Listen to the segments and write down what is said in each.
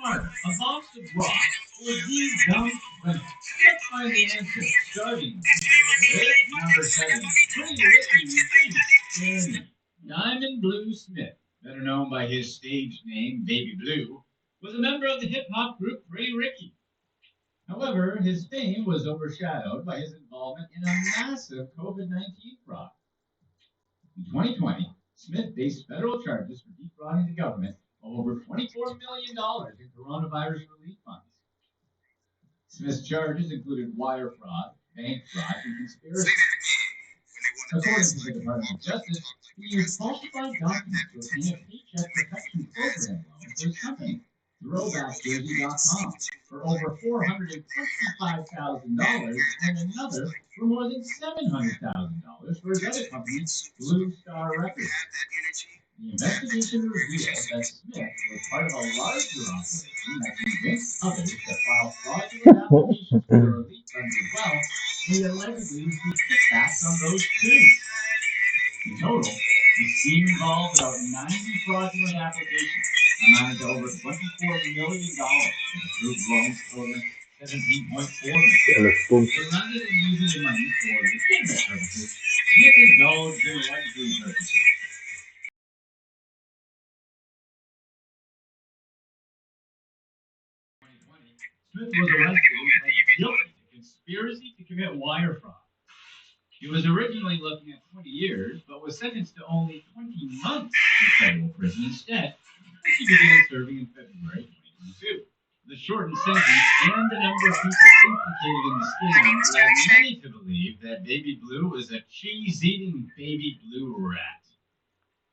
Carter, a box of rocks, or these dumb women? Let's find the answer, starting with number 7. Pretty Ricky Diamond Blue Smith, better known by his stage name, Baby Blue, was a member of the hip-hop group Pretty Ricky. However, his fame was overshadowed by his involvement in a massive COVID-19 fraud. In 2020, Smith faced federal charges for defrauding the government of over $24 million in coronavirus relief funds. Smith's charges included wire fraud, bank fraud, and conspiracy. According to the Department of Justice, he used falsified documents to obtain a paycheck protection program loan for his company, throwbackjersey.com, for over $425,000 and another for more than $700,000 for his other company, Blue Star Records. The investigation revealed that Smith was part of a larger operation that convinced others to file fraudulent applications for relief funds as well, and he allegedly received kickbacks on those too. In total, the scheme involved about 90 fraudulent applications, amounting to over $24 million, with approved loans totaling $17.4 million. Surrounded and using the money for legitimate purposes, Smith indulged in luxury purposes. Smith was arrested and guilty of conspiracy to commit wire fraud. He was originally looking at 20 years, but was sentenced to only 20 months in federal prison instead, which he began serving in February 2022. The shortened sentence and the number of people implicated in the scam led many to believe that Baby Blue was a cheese-eating baby blue rat.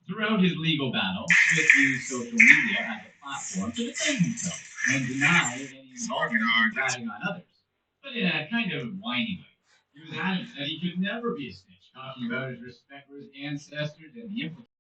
Throughout his legal battle, Smith used social media as a platform to defend himself and denied any involvement in ratting on others, but in a kind of whiny way. He was adamant that he could never be a snitch, talking about his respect for his ancestors and the implications.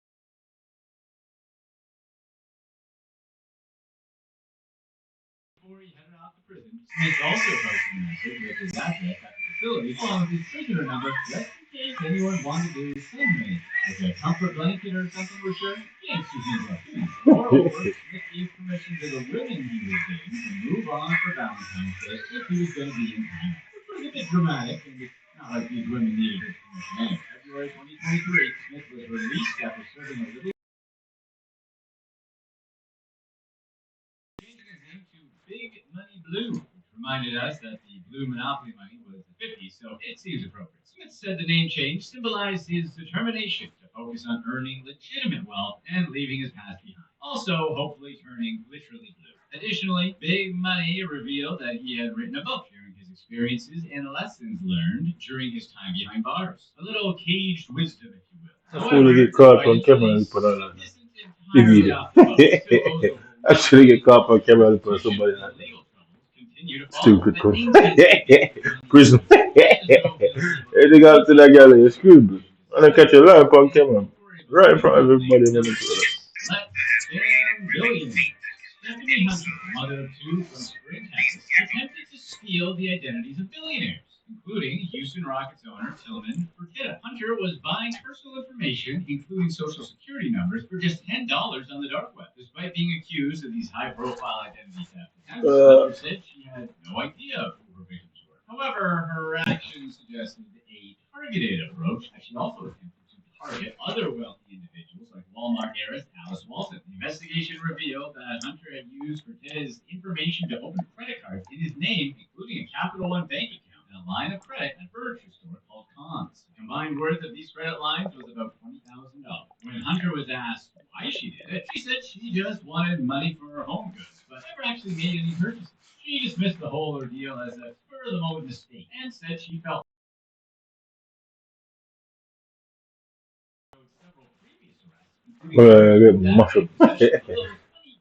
Before he headed off to prison, Smith also posted a message with his address at the facility, along with his prisoner number, just in case anyone wanted to send me like a comfort blanket or something for sure. Gangsters use that too. Moreover, Smith gave permission to the women he was dating to move on for Valentine's Day if he was going to be in town, which was a bit dramatic, and it's not like these women needed his permission. February 2023, Smith was released after serving a little. Big Money Blue, which reminded us that the blue monopoly money was the 50s, so it seems appropriate. Smith said the name change symbolized his determination to focus on earning legitimate wealth and leaving his past behind. Also, hopefully turning literally blue. Additionally, Big Money revealed that he had written a book sharing his experiences and lessons learned during his time behind bars. A little caged wisdom, if you will. Actually get caught on camera and put on the video. Actually get caught on camera and put somebody on stupid prison. Hey, they got to that guy like, excuse me. I'm gonna catch a lamp on camera. Right in front of everybody. Stephanie Hunter, mother of two from Spring, Texas, attempted to steal the identities of billionaires, including Houston Rockets owner Tillman Fertitta. Hunter was buying personal information, including social security numbers, for just $10 on the dark web, despite being accused of these high-profile identity theft attempts. Hunter said she had no idea who her victims were. However, her actions suggested a targeted approach, as she also attempted to target other wealthy individuals like Walmart heiress Alice Walton. The investigation revealed that Hunter had used Fertitta's information to open credit cards in his name, including a Capital One bank account and a line of credit at a furniture store called Cons. The combined worth of these credit lines was about $20,000. When Hunter was asked why she did it, she said she just wanted money for her home goods, but never actually made any purchases. She dismissed the whole ordeal as a spur-of-the-moment mistake and said she felt Mushroom.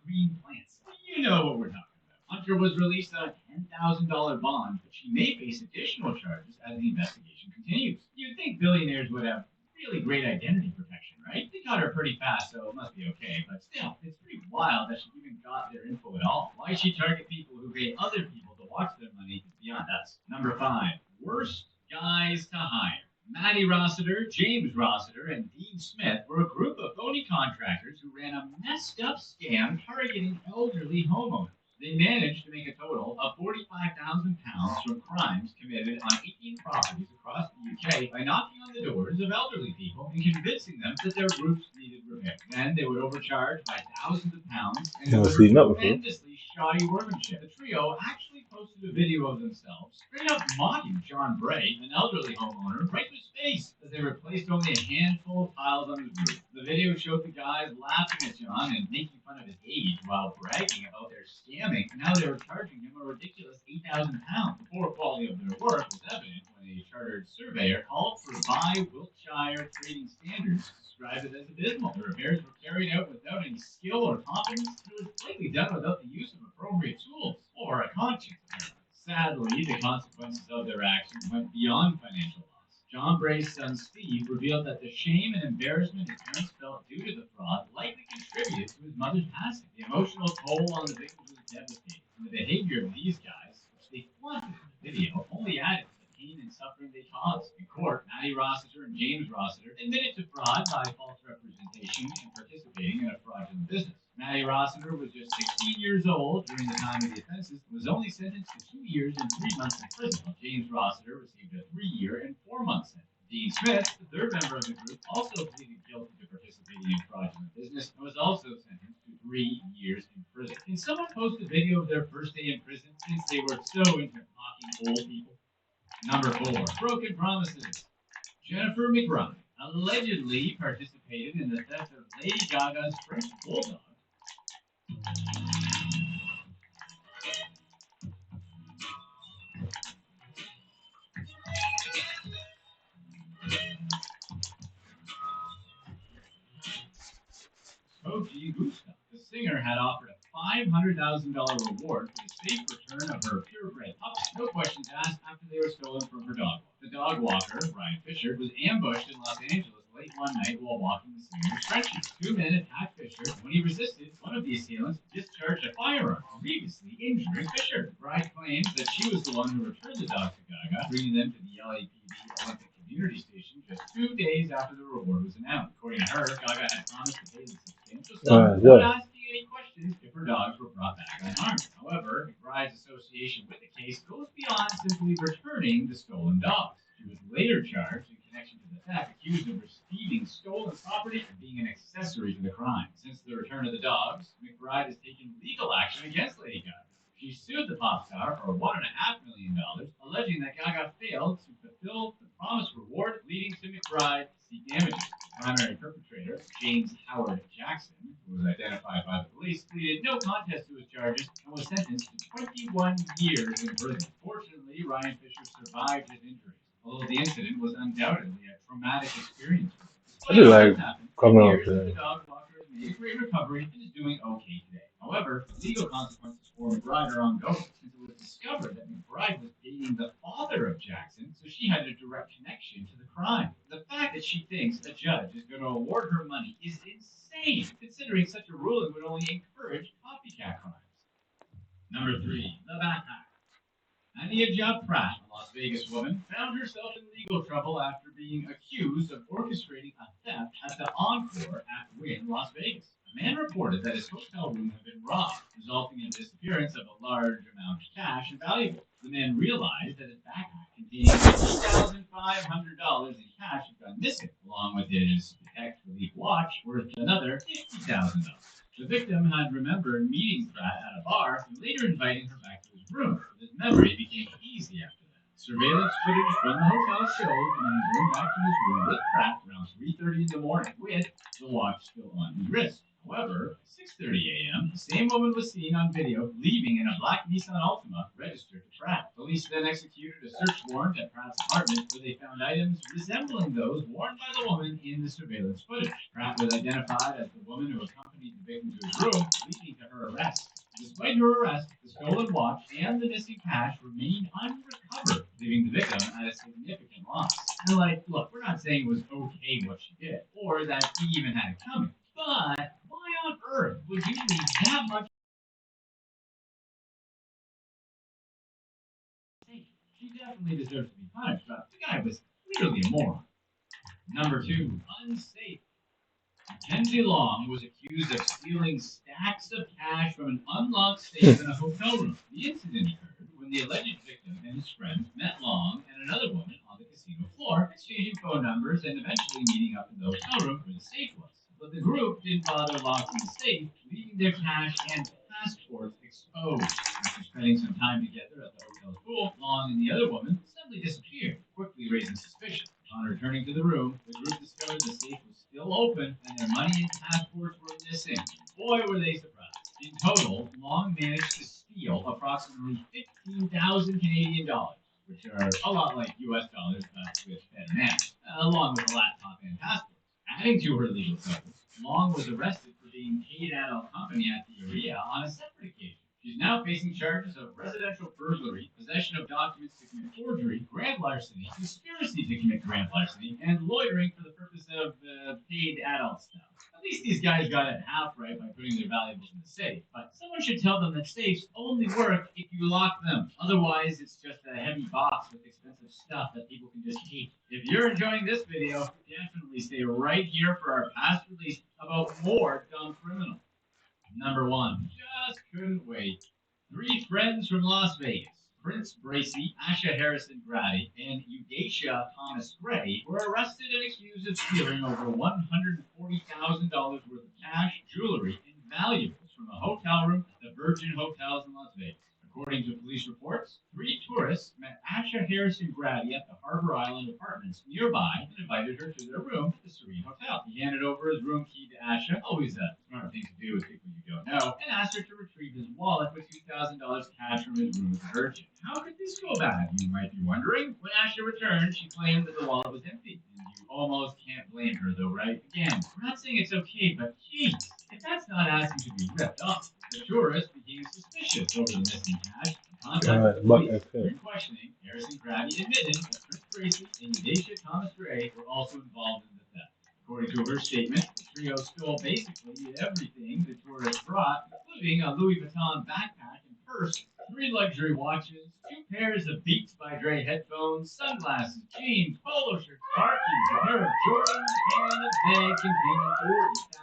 green plants. You know what we're talking about. Hunter was released on a $10,000 bond, but she may face additional charges as the investigation continues. You'd think billionaires would have really great identity protection, right? They got her pretty fast, so it must be okay. But still, it's pretty wild that she even got their info at all. Why she target people who pay other people to watch their money is beyond us. Number 5, worst guys to hire. Maddie Rossiter, James Rossiter, and Dean Smith were a group of phony contractors who ran a messed up scam targeting elderly homeowners. They managed to make a total of £45,000 from crimes committed on 18 properties across the UK by knocking on the doors of elderly people and convincing them that their roofs needed repair. Then they would overcharge by thousands of pounds and deliver tremendously shoddy workmanship. The trio actually posted a video of themselves straight up mocking John Bray, an elderly homeowner, right to his face as they replaced only a handful of tiles on his roof. The video showed the guys laughing at John and making fun of his age while bragging about their scamming. Now they were charging him a ridiculous £8,000. The poor quality of their work was evident when a chartered surveyor called for by Wiltshire trading standards described it as abysmal. The repairs were carried out without any skill or competence. It was likely done without the use of appropriate tools or a conscience. Sadly, the consequences of their actions went beyond financial loss. John Bray's son Steve revealed that the shame and embarrassment his parents felt due to the fraud likely contributed to his mother's passing. The emotional toll on the victims was devastating, and the behavior of these guys, which they flaunted in the video, only added to the pain and suffering they caused. In court, Maddie Rossiter and James Rossiter admitted to fraud by false representation and participating in a fraudulent business. Maddie Rossiter was just 16 years old during the time of the offenses and was only sentenced to 2 years and 3 months in prison, while James Rossiter received a 3-year and 4-month sentence. Dean Smith, the third member of the group, also pleaded guilty to participating in fraudulent business and was also sentenced to 3 years in prison. Can someone post a video of their first day in prison since they were so into mocking old people? Number 4, broken promises. Jennifer McBride allegedly participated in the theft of Lady Gaga's French bulldog. Koji Gusta. The singer had offered a $500,000 reward for the safe return of her purebred pups. No questions asked after they were stolen from her dog. The dog walker, Ryan Fisher, was ambushed in Los Angeles late one night while walking the singer's Frenchies. 2 men attacked Fisher. When he resisted, one of the assailants discharged a firearm, grievously injuring Fisher. Bride claims that she was the one who returned the dog to Gaga, bringing them to the LAPD Olympic Community Station just 2 days after the reward was announced. According to her, Gaga had promised to pay the substantial sum without asking any questions if her dogs were brought back unharmed. However, McBride's association with the case goes beyond simply returning the stolen dogs. She was later charged in connection to the theft, accused of receiving stolen property and being an accessory to the crime. Since the return of the dogs, McBride has taken legal action against Lady Gaga. She sued the pop star for $1.5 million, alleging that Gaga failed to fulfill the promised reward, leading to McBride to seek damages. The primary perpetrator, James Howard Jackson, who was identified by the police, pleaded no contest to his charges and was sentenced to 21 years in prison. Fortunately, Ryan Fisher survived his injuries, although the incident was undoubtedly a traumatic experience for him. I do like coming up The dog walker has made a great recovery and is doing okay today. However, legal consequences for McBride are ongoing since it was discovered that McBride was dating the father of Jackson, so she had a direct connection to the crime. The fact that she thinks a judge is going to award her money is insane, considering such a ruling would only encourage copycat crimes. Number 3, the backpack. Ania Pratt, a Las Vegas woman, found herself in legal trouble after being accused of orchestrating a theft at the Encore at Wynn, Las Vegas. A man reported that his hotel room had been robbed, resulting in the disappearance of a large amount of cash and valuables. The man realized that his backpack containing $3,500 in cash had gone missing, along with his Protect Relief watch worth another $50,000. The victim had remembered meeting Pratt at a bar and later inviting her back to his room. His memory became easy after that. Surveillance footage from the hotel showed the man going back to his room with Pratt around 3:30 in the morning with the watch still on his wrist. However, at 6:30 a.m., the same woman was seen on video leaving in a black Nissan Altima registered to Pratt. Police then executed a search warrant at Pratt's apartment where they found items resembling those worn by the woman in the surveillance footage. Pratt was identified as the woman who accompanied the victim to his room, leading to her arrest. Despite her arrest, the stolen watch and the missing cash remained unrecovered, leaving the victim at a significant loss. And look, we're not saying it was okay what she did, or that he even had it coming, but why on earth would you leave that much? She definitely deserves to be punished, but the guy was clearly a moron. Number 2, unsafe. Mackenzie Long was accused of stealing stacks of cash from an unlocked safe in a hotel room. The incident occurred when the alleged victim and his friends met Long and another woman on the casino floor, exchanging phone numbers and eventually meeting up in the hotel room where the safe was. But the group didn't bother locking the safe, leaving their cash and passports exposed. After spending some time together at the hotel's pool, Long and the other woman suddenly disappeared, quickly raising suspicion. On returning to the room, the group discovered the safe was still open and their money and passports were missing. Boy, were they surprised. In total, Long managed to steal approximately 15,000 Canadian dollars, which are a lot like US dollars, but with better manners, along with a laptop and passports. Adding to her legal troubles, Long was arrested for being paid adult company at the area on a separate occasion. She's now facing charges of residential burglary, possession of documents to commit forgery, grand larceny, conspiracy to commit grand larceny, and loitering for the purpose of paid adult stuff. At least these guys got it half right by putting their valuables in the safe. But someone should tell them that safes only work if you lock them. Otherwise, it's just a heavy box with expensive stuff that people can just keep. If you're enjoying this video, definitely stay right here for our past release about more dumb criminals. Number 1. Just couldn't wait. 3 friends from Las Vegas, Prince Bracy, Asha Harrison Grady, and Eudacia Thomas Gray, were arrested and accused of stealing over $140,000 worth of cash, jewelry, and valuables from a hotel room at the Virgin Hotels in Las Vegas. According to police reports, 3 tourists met Asha Harrison Grady at the Harbor Island Apartments nearby and invited her to their room at the Serene Hotel. He handed over his room key to Asha, always a smart thing to do with people you don't know, and asked her to retrieve his wallet with $2,000 cash from his room at the Virgin. How could this go bad, you might be wondering? When Asha returned, she claimed that the wallet was empty. And you almost can't blame her, though, right? Again, we're not saying it's okay, but geez, if that's not asking to be ripped off, the tourist became suspicious over the missing cash and contacted the police. During questioning, Harrison Grady admitted that Prince Tracy and Eudacia Thomas Gray were also involved in the theft. According to her statement, the trio stole basically everything the tourist brought, including a Louis Vuitton backpack and purse, 3 luxury watches, 2 pairs of Beats by Dre headphones, sunglasses, jeans, polo shirts, car keys, a pair of Jordans, and a bag containing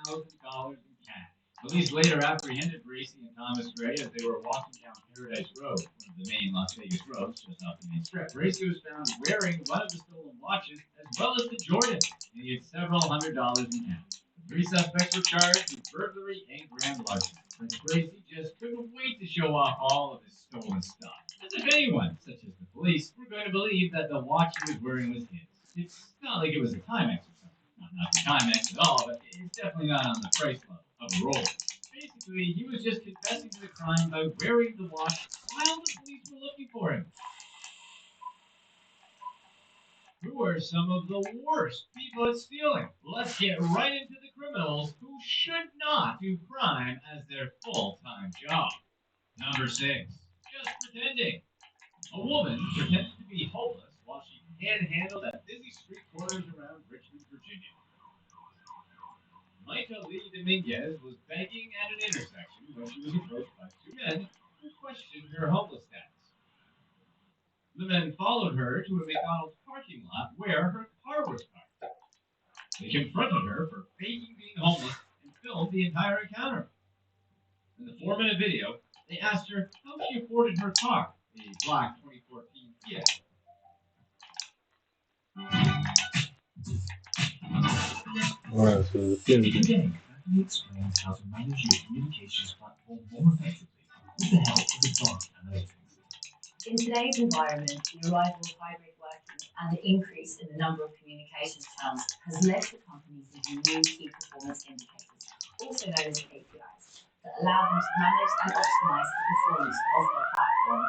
$40,000 in cash. Police later apprehended Bracy and Thomas Gray as they were walking down Paradise Road, one of the main Las Vegas roads just off the main strip. Bracy was found wearing one of the stolen watches as well as the Jordan, and he had several $100s in cash. The 3 suspects were charged with burglary and grand larceny. Prince Bracy just couldn't wait to show off all of his stolen stuff. As if anyone, such as the police, were going to believe that the watch he was wearing was his. It's not like it was a Timex or something. Not the Timex at all, but it's definitely not on the price level of a Rolex. Basically, he was just confessing to the crime by wearing the watch while the police were looking for him. Who are some of the worst people at stealing? Let's get right into the criminals who should not do crime as their full-time job. Number 6. Just pretending. A woman pretended to be homeless while she panhandled at busy street corners around Richmond, Virginia. Michael Lee Dominguez was begging at an intersection when she was approached by 2 men who questioned her homeless status. The men followed her to a McDonald's parking lot where her car was parked. They confronted her for faking being homeless and filmed the entire encounter. In the 4-minute video, they asked her how she afforded her car, a black 2014 Fiat. Alright, so the thing is, Today, Bethany explains how to manage your communications platform more effectively with the help of advanced analytics. In today's environment, the arrival of hybrid working and the increase in the number of communications channels has led to companies using new key performance indicators, also known as KPIs, that allow them to manage and optimize the performance of their platform.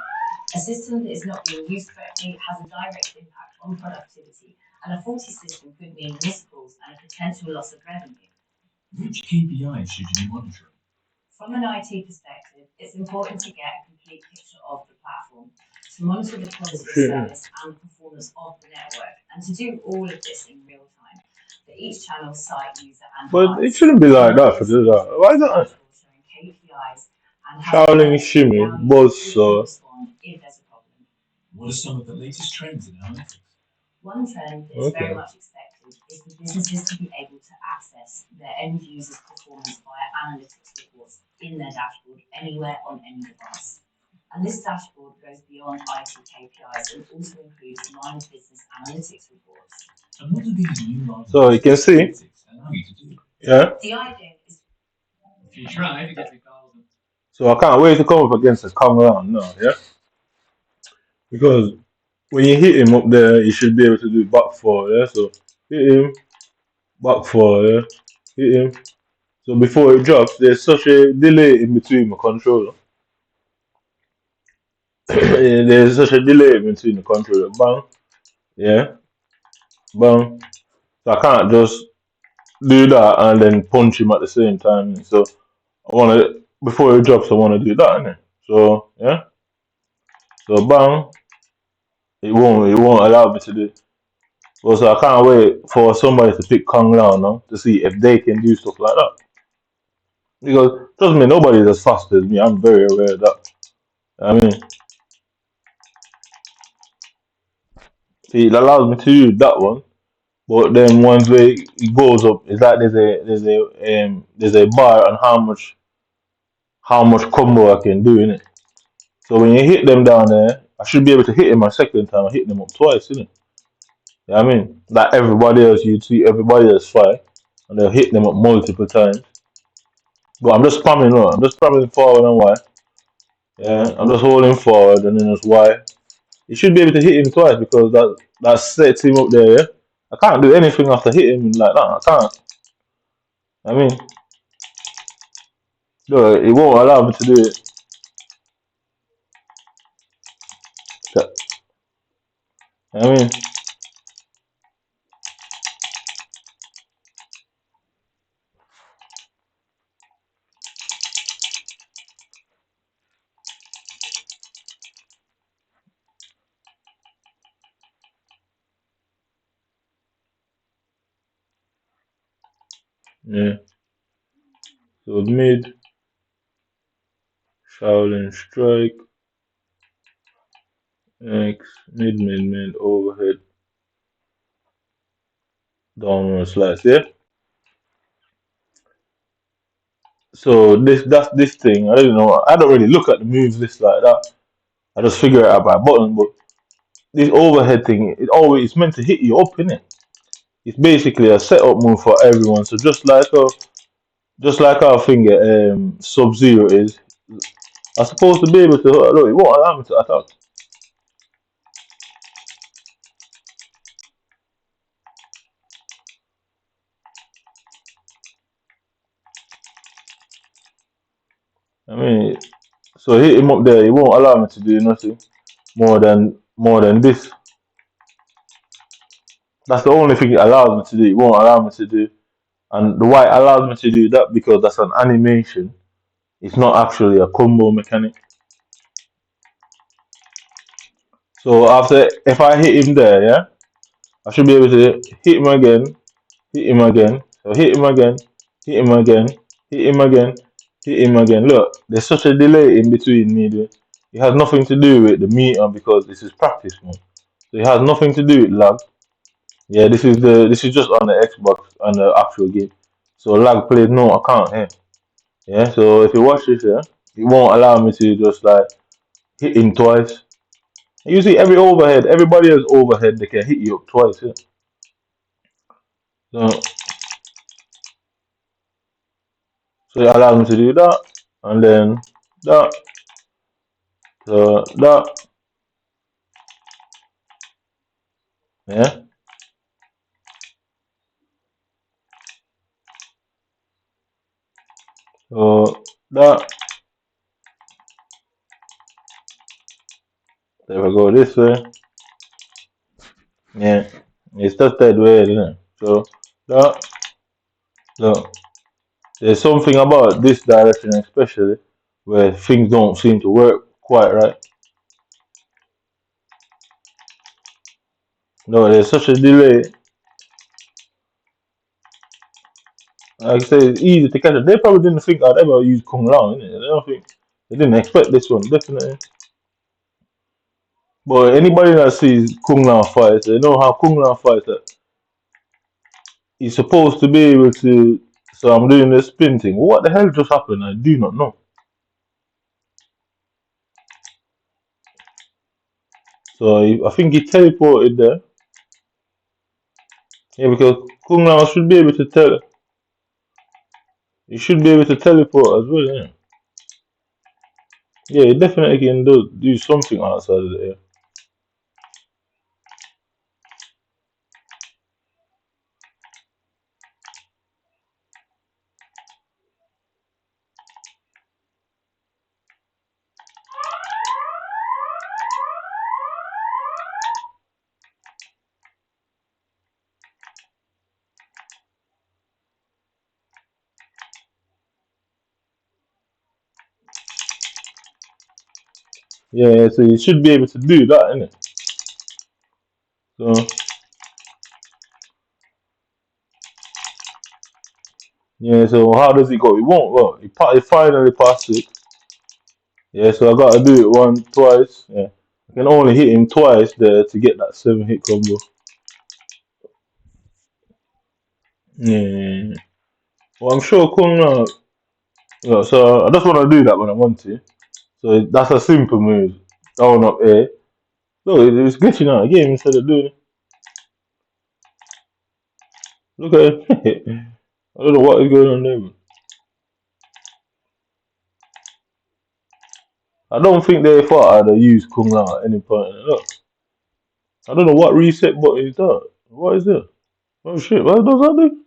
A system that is not being used correctly has a direct impact on productivity, and a faulty system could mean missed calls and a potential loss of revenue. Which KPIs should you be monitoring? From an IT perspective, it's important to get a complete picture of the platform, to monitor the quality of service and the performance of the network, and to do all of this in real time for each channel, site, user, and but device. it shouldn't be like that for this. Why not? Showing KPIs and how Shaolin Shimmy, both respond if there's a problem. What are some of the latest trends in analytics? One trend that is very much expected dashboard is for businesses to be able to access their end users' performance via analytics reports in their dashboard anywhere on any device. And this dashboard goes beyond IT KPIs and also includes line of business analytics reports. And what do these new line So you can see, allow you to do? yeah. The idea is If you try to get the calls. So I can't wait to come up against the Kong Lao now, yeah? Because when you hit him up there, you should be able to do back four, yeah? So hit him, back four, yeah? Hit him. So before it drops, there's such a delay in between my controller. There's such a delay in between the controller. Bang, yeah, bang. So I can't just do that and then punch him at the same time. So I wanna before it drops, I wanna do that, innit? So yeah. So bang, it won't allow me to do it. So I can't wait for somebody to pick Kong Lao now to see if they can do stuff like that. Because trust me, nobody's as fast as me. I'm very aware of that. I mean, see, it allows me to use that one, but then once it goes up, it's like there's a bar on how much combo I can do in it. So when you hit them down there, I should be able to hit them a second time. I hit them up twice, innit? You know what I mean? Like everybody else, you see everybody else fight, and they'll hit them up multiple times. But I'm just spamming, no, I'm just spamming forward and Y. Yeah, I'm just holding forward and then just Y. You should be able to hit him twice because that sets him up there, yeah? I can't do anything after hitting him like that. I can't. I mean, no, it won't allow me to do it. I mean, yeah. So mid, Shaolin strike, X, mid, overhead, downward slice, yeah? So this thing, I don't know, I don't really look at the moves list like that. I just figure it out by button, but this overhead thing, it's meant to hit you up, innit? It's basically a setup move for everyone. So just like our finger Sub Zero is, I'm supposed to be able to look, it won't allow me to attack. I mean, so hit him up there, it won't allow me to do nothing more than this. That's the only thing it allows me to do. It won't allow me to do. And the why it allows me to do that because that's an animation. It's not actually a combo mechanic. So if I hit him there, yeah, I should be able to hit him again, hit him again, so hit him again, hit him again, hit him again, hit him again. Look, there's such a delay in between me. It has nothing to do with the meter because this is practice mode. So it has nothing to do with lag. Yeah, this is just on the Xbox on the actual game. So lag plays no account here. Yeah, so if you watch this here, it won't allow me to just like hit him twice. You see every overhead, everybody has overhead, they can hit you up twice, yeah. So it allows me to do that and then that. So that, yeah. So that, if I go this way, yeah, it's just that way, isn't it? So that, so there's something about this direction especially where things don't seem to work quite right. No, there's such a delay. Like I say, it's easy to catch it. They probably didn't think I'd ever use Kung Lao, innit? They didn't expect this one, definitely. But anybody that sees Kung Lao fights, they know how Kung Lao fights. He's supposed to be able to. So I'm doing the spin thing. What the hell just happened? I do not know. So I think he teleported there. Yeah, because Kung Lao should be able to tell. He should be able to teleport as well. Yeah. Yeah, he definitely can do something outside of the air. Yeah, so he should be able to do that, innit? So yeah, so how does it go? It won't work. He finally passed it. Yeah, so I gotta do it twice. Yeah, I can only hit him twice there to get that 7 hit combo. Yeah. Well, I'm sure Kung Lao. Yeah, so I just want to do that when I want to. So that's a simple move. Down up air. Look, it's glitching out again instead of doing it. Look at it. I don't know what is going on there. Man. I don't think they thought I'd have used Kung Lao at any point. Look, I don't know what reset button is that. What is it? Oh shit, what does that do?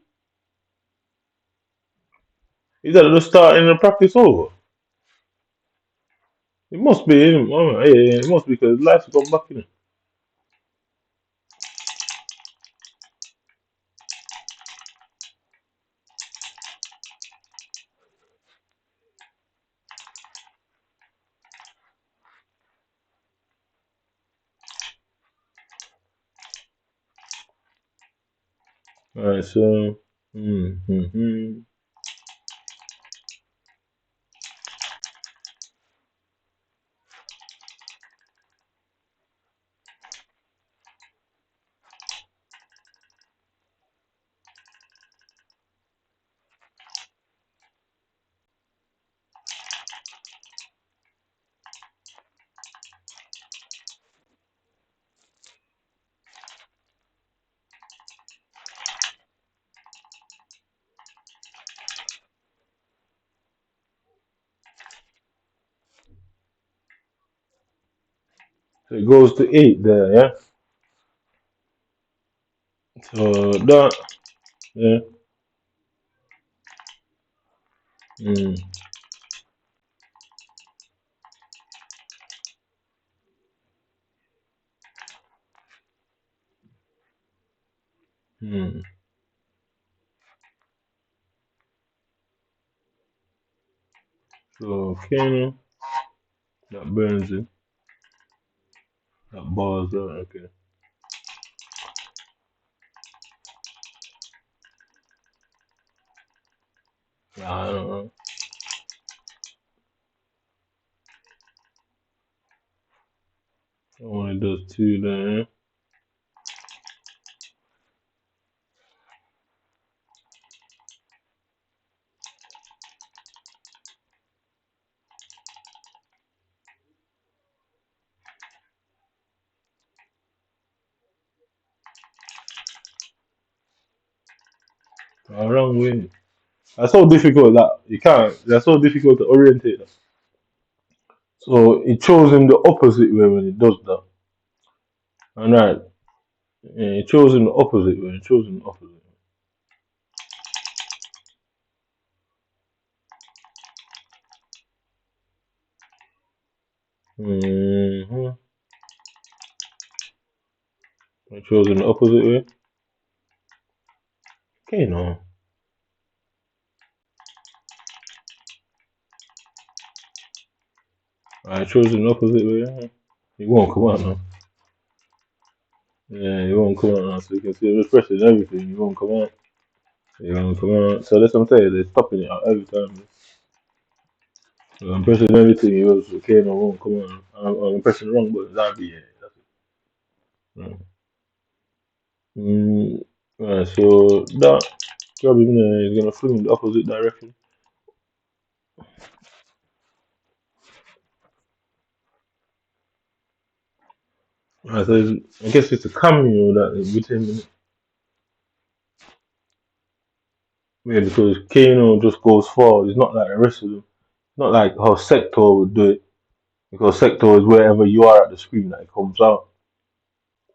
Is that just starting the practice over? It must be, oh, yeah, it must be because life's gone back in it. Alright, so, mm-hmm. So it goes to 8 there, yeah? So that, yeah. Mm, mm. So, okay, that burns it. That bars out, okay. Nah, I don't know. Only does 2 there, yeah? Wrong way. That's so difficult that you can't, that's so difficult to orientate. So it chose him the opposite way when it does that. Alright, yeah, it chose him the opposite way. It chose him the opposite way. Mm-hmm. It chose him the opposite way. Okay, no. I chose him the opposite way. Yeah. He won't come out now. Yeah, he won't come out now. So you can see the pressure and everything. He won't come out. He won't come out. So that's what I'm saying. They're stopping it out every time. So I'm pressing everything. He was okay, no, won't come out. I'm pressing the wrong button. That'll be it. That's it. Right. Mm, Alright, so that grab him there, he's gonna fling in the opposite direction. Alright, so I guess it's a cameo that is with him in it. Yeah, because Kano just goes forward. It's not like the rest of them. Not like how Sector would do it. Because Sector is wherever you are at the screen that it comes out.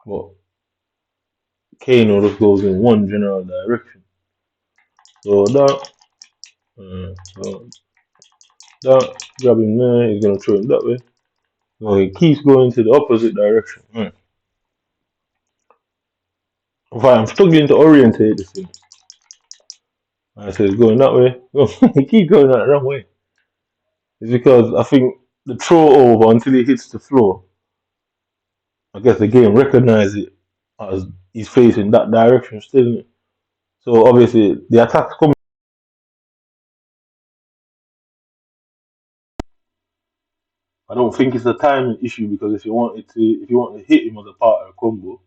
But Kano just goes in one general direction. So so that, grab him there, he's gonna throw him that way. So he keeps going to the opposite direction. I'm struggling to orientate this thing. I said it's going that way. He keeps going that wrong way. It's because I think the throw over until he hits the floor. I guess the game recognizes it as he's facing that direction still. Isn't it? So obviously the attack's coming. I don't think it's a timing issue because if you want to hit him as a part of a combo,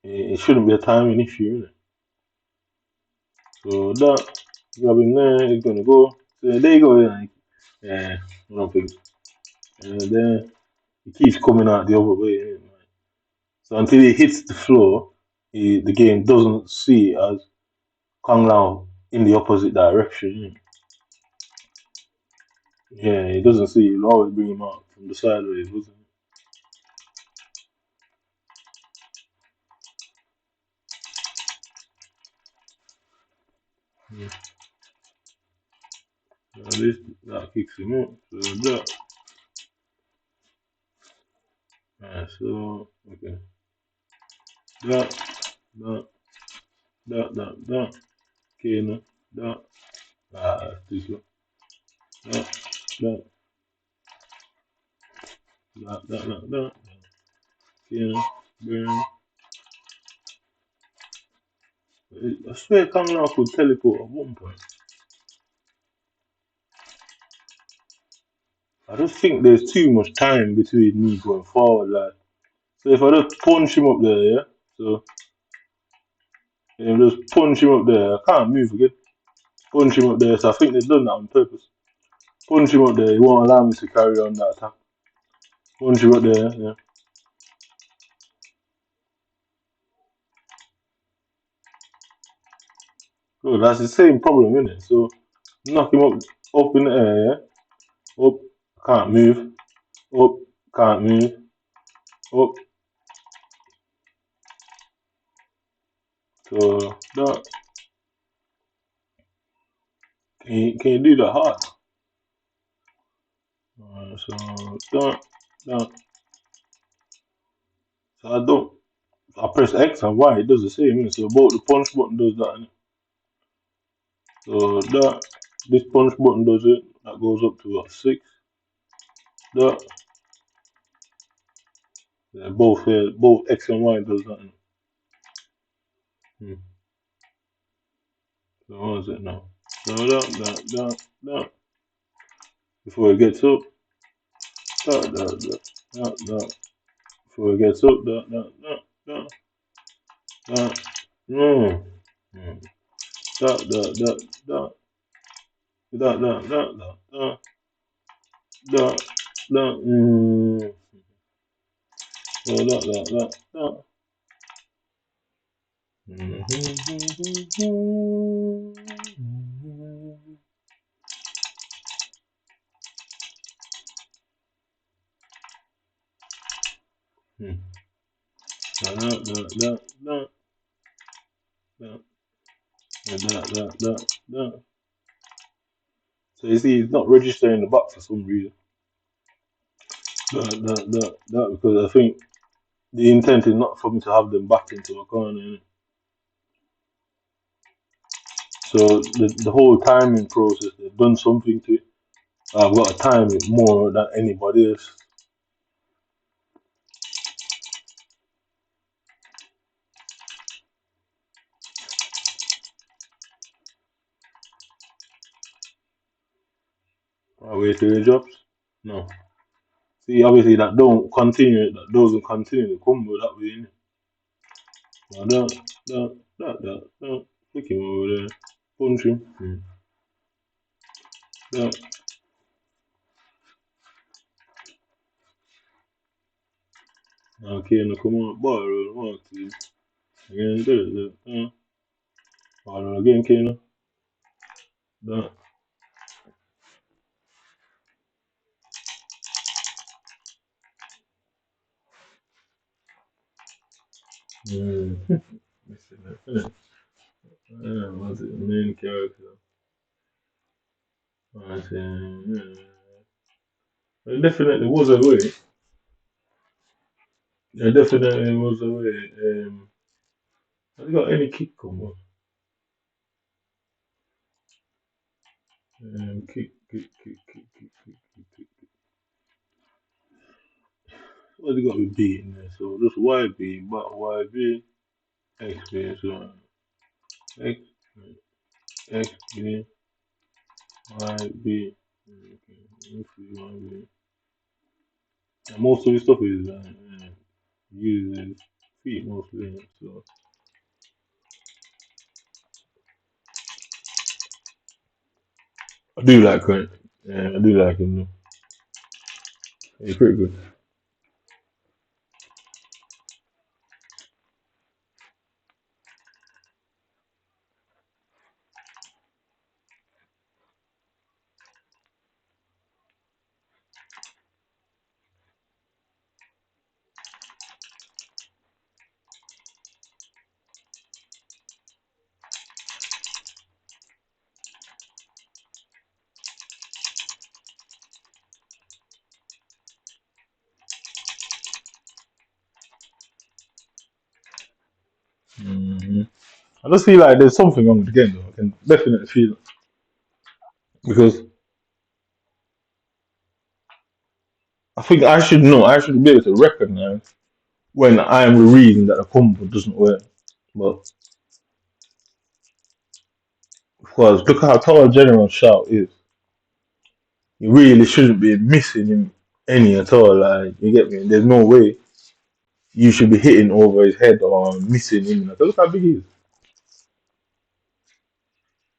it shouldn't be a timing issue, isn't it? So that, grab him there, he's gonna go. So there you go, yeah, I don't think. And then he keeps coming out the other way. Isn't it? So until he hits the floor, the game doesn't see it as Kang Lao in the opposite direction. Yeah, he doesn't see it. He'll always bring him out from the sideways, wasn't it? Yeah. At least that kicks him out. So that. Alright, so okay. That. Okay, no. Too slow. That. Okay, no. Burn. I swear Kang Lao could teleport at one point. I just think there's too much time between me going forward, like. So if I just punch him up there, yeah. So if I just punch him up there, I can't move again. Punch him up there, so I think they've done that on purpose. Punch him up there, he won't allow me to carry on that attack. Punch him up there, yeah. Bro, that's the same problem, isn't it? So knock him up in the air, yeah. Up, can't move. Up, can't move. Up. So that can you do that hard? So that. So I press X and Y, it does the same, innit? So both the punch button does that, innit? So this punch button does it, that goes up to 6. That yeah, both X and Y does that, innit? So what is it now? So that before it gets up, that before it gets up, that no. That that so that. So you see, it's not registering the back for some reason. That because I think the intent is not for me to have them back into a corner. So the whole timing process, they've done something to it. I've got to time it more than anybody else. I wait till it drops. No. See, obviously that doesn't continue the combo that way. Innit? Flick him over there. Punch him. That. Okay, now come on, ball roll, 1, 2. Again, do it. Ball roll again, Kano. That. Missing that. What's it? Main character. I say, there definitely was a way. There definitely was a way. Have you got any kick combo? Kick. What you got with B in there? So just YB, but YB, XB, so X, XB, YB. Okay, let's see YB. And most of the stuff is uses feet mostly. So I do like it. Yeah, I do like him. He's pretty good. hmm I just feel like there's something wrong with the game though. I can definitely feel it. Because I think I should know, I should be able to recognize when I'm the reason that the combo doesn't work. But of course, look how tall General Shout is. You really shouldn't be missing him any at all. Like you get me? There's no way you should be hitting over his head or missing him. Like, look how big he is.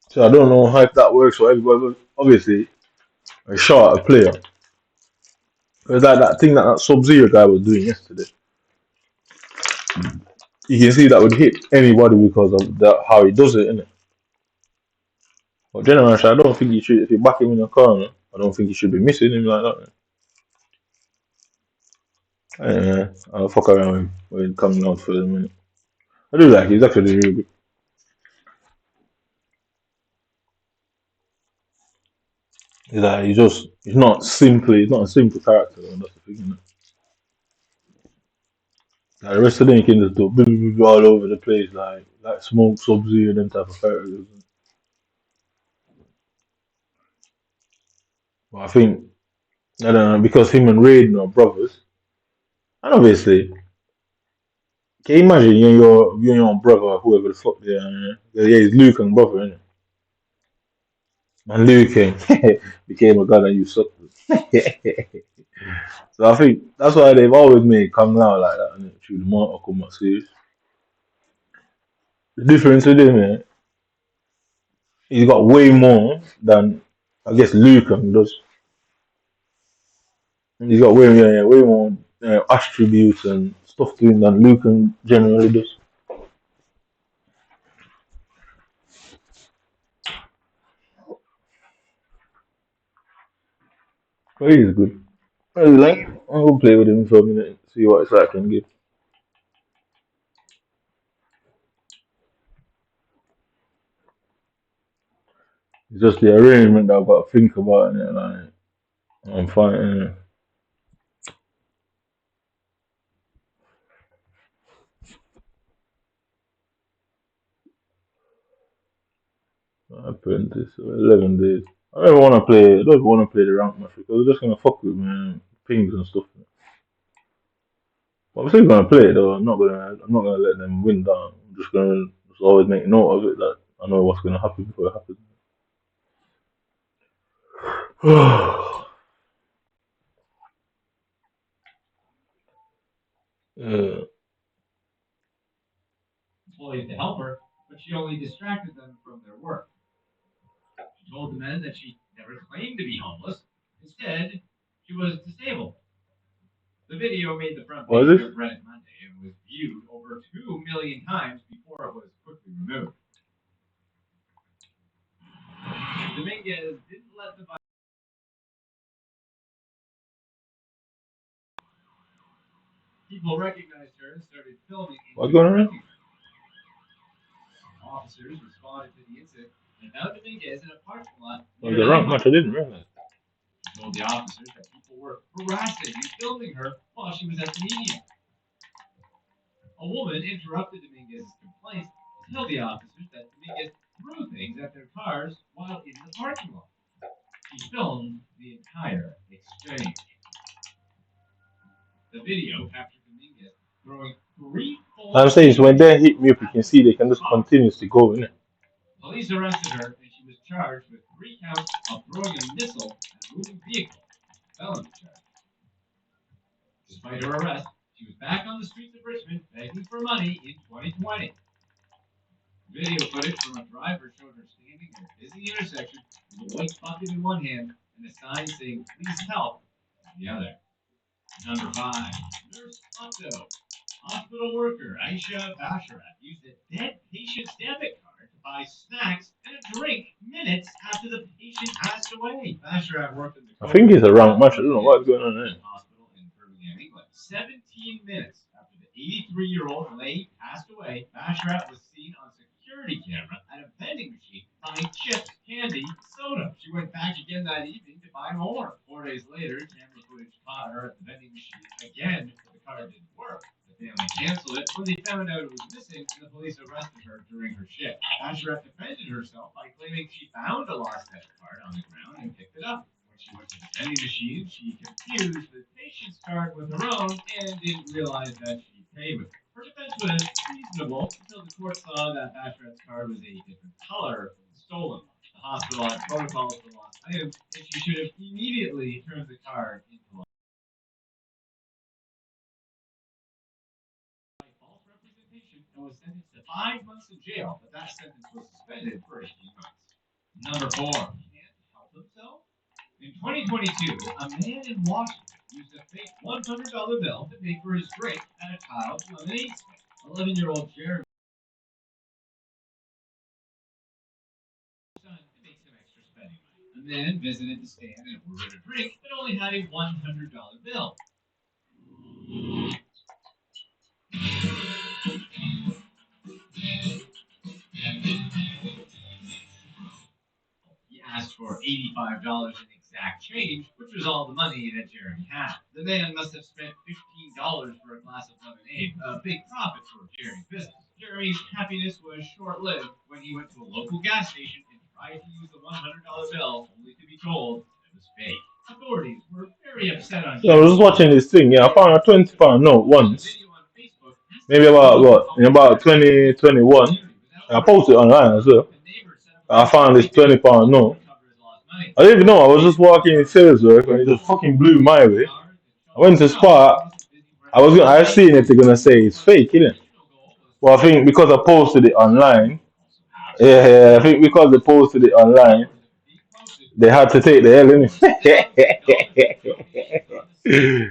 So I don't know how if that works for everybody. But obviously, a shorter player. Because that thing that Sub-Zero guy was doing yesterday, you can see that would hit anybody because of how he does it, innit? But General Shout, I don't think you should. If you back him in the corner, I don't think you should be missing him like that. Yeah, I'll fuck around with him coming out for a minute. I do like it. He's actually really good. He's not simply, he's not a simple character. And that's the thing. Innit? Like, the rest of them you can just do all over the place, like Smoke, Sub-Zero, them type of characters. But I think I don't know because him and Raiden are brothers, and obviously, can you imagine you and your brother, whoever the fuck they are, yeah, he's Luke and brother, innit? And Luke became a god and you sucked it. So I think that's why they've always made Kung Lao like that, innit? Through the Mortal Kombat series. The difference with him, he's got way more than I guess Luke does. He's got way more attributes and stuff to him than Luke generally does. But he's good. I really like him. I'll go play with him for a minute and see what it's like and give. It's just the arrangement that I've got to think about it. Like, I'm fighting. Apprentice, 11 days. I don't want to play. I don't want to play the rank match because it's just gonna fuck with me, pings and stuff. But I'm still gonna play it though. I'm not gonna. I'm not gonna let them win down. I'm just gonna just always make note of it that I know what's gonna happen before it happens. Yeah. employees to help her, but she only distracted them from their work. She told the men that she never claimed to be homeless. Instead, she was disabled. The video made the front page of Reddit Monday and was viewed over 2 million times before it was quickly removed. Dominguez didn't let the people recognized her and started filming. What's going on? Officers responded to the incident and found Dominguez in a parking lot. Was it wrong much? I didn't realize. She told the officers that people were harassing and filming her while she was at the meeting. A woman interrupted Dominguez's complaints to tell the officers that Dominguez threw things at their cars while in the parking lot. She filmed the entire exchange. The video captured Dominguez throwing 3 full. I'm saying so when they hit me up, you can see they can just continuously go in it. Police arrested her and she was charged with 3 counts of throwing a missile at a moving vehicle. Felony charge. Despite her arrest, she was back on the streets of Richmond begging for money in 2020. Video footage from a driver showed her standing in a busy intersection with a white bucket in one hand and a sign saying "Please help" in the other. Number 5. Nurse Otto. Hospital worker Aisha Basharat used a dead patient's debit card to buy snacks and a drink minutes after the patient passed away. Basharat worked in the I think it's a wrong match. I don't know what's going on there. Hospital in Birmingham, England. 17 minutes after the 83-year-old lady passed away, Basharat was seen on security camera at a vending machine buying chips, candy, soda. She went back again that evening to buy more. 4 days later, camera footage caught her at the vending machine again, but the card didn't work. The family canceled it when they found out it was missing, and the police arrested her during her shift. Basharat defended herself by claiming she found a lost debit card on the ground and picked it up. When she went to the vending machine, she confused the patient's card with her own and didn't realize that she paid with it. Her defense was reasonable until the court saw that Basharat's card was a different color than the stolen one. The hospital had protocols for lost items, and she should have immediately turned the card into a false representation and was sentenced to 5 months in jail, but that sentence was suspended for 18 months. Number 4. Can't help himself? In 2022, a man in Washington used a fake $100 bill to pay for his drink at a child's lemonade stand. 11-year-old Jeremy son makes him extra spending money. The man visited the stand and ordered a drink, but only had a $100 bill. He asked for $85 in exact change, which was all the money that Jeremy had. The man must have spent $15 for a glass of lemonade, a big profit for Jeremy's business. Jeremy's happiness was short-lived when he went to a local gas station and tried to use the $100 bill, only to be told it was fake. Authorities were very upset on Yeah, I was just watching this thing. Yeah, I found a £20 note once. Maybe about what? In about 2021. I posted it online as well. I found this £20 note. I didn't even know. I was just walking in Saleswork and it just fucking blew my way. I went to Spot. I seen it. They're gonna say it's fake, innit? Well, I think because I posted it online. Yeah, I think because they posted it online, they had to take the L, innit?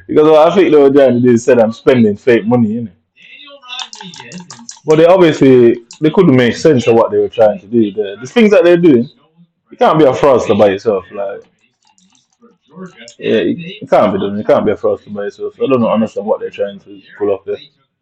Because what I think they were trying to do is said I'm spending fake money, innit? But they couldn't make sense of what they were trying to do. The things that they're doing, you can't be a fraudster by yourself. Like, yeah, it can't be done. You can't be a fraudster by yourself. I don't understand what they're trying to pull off there.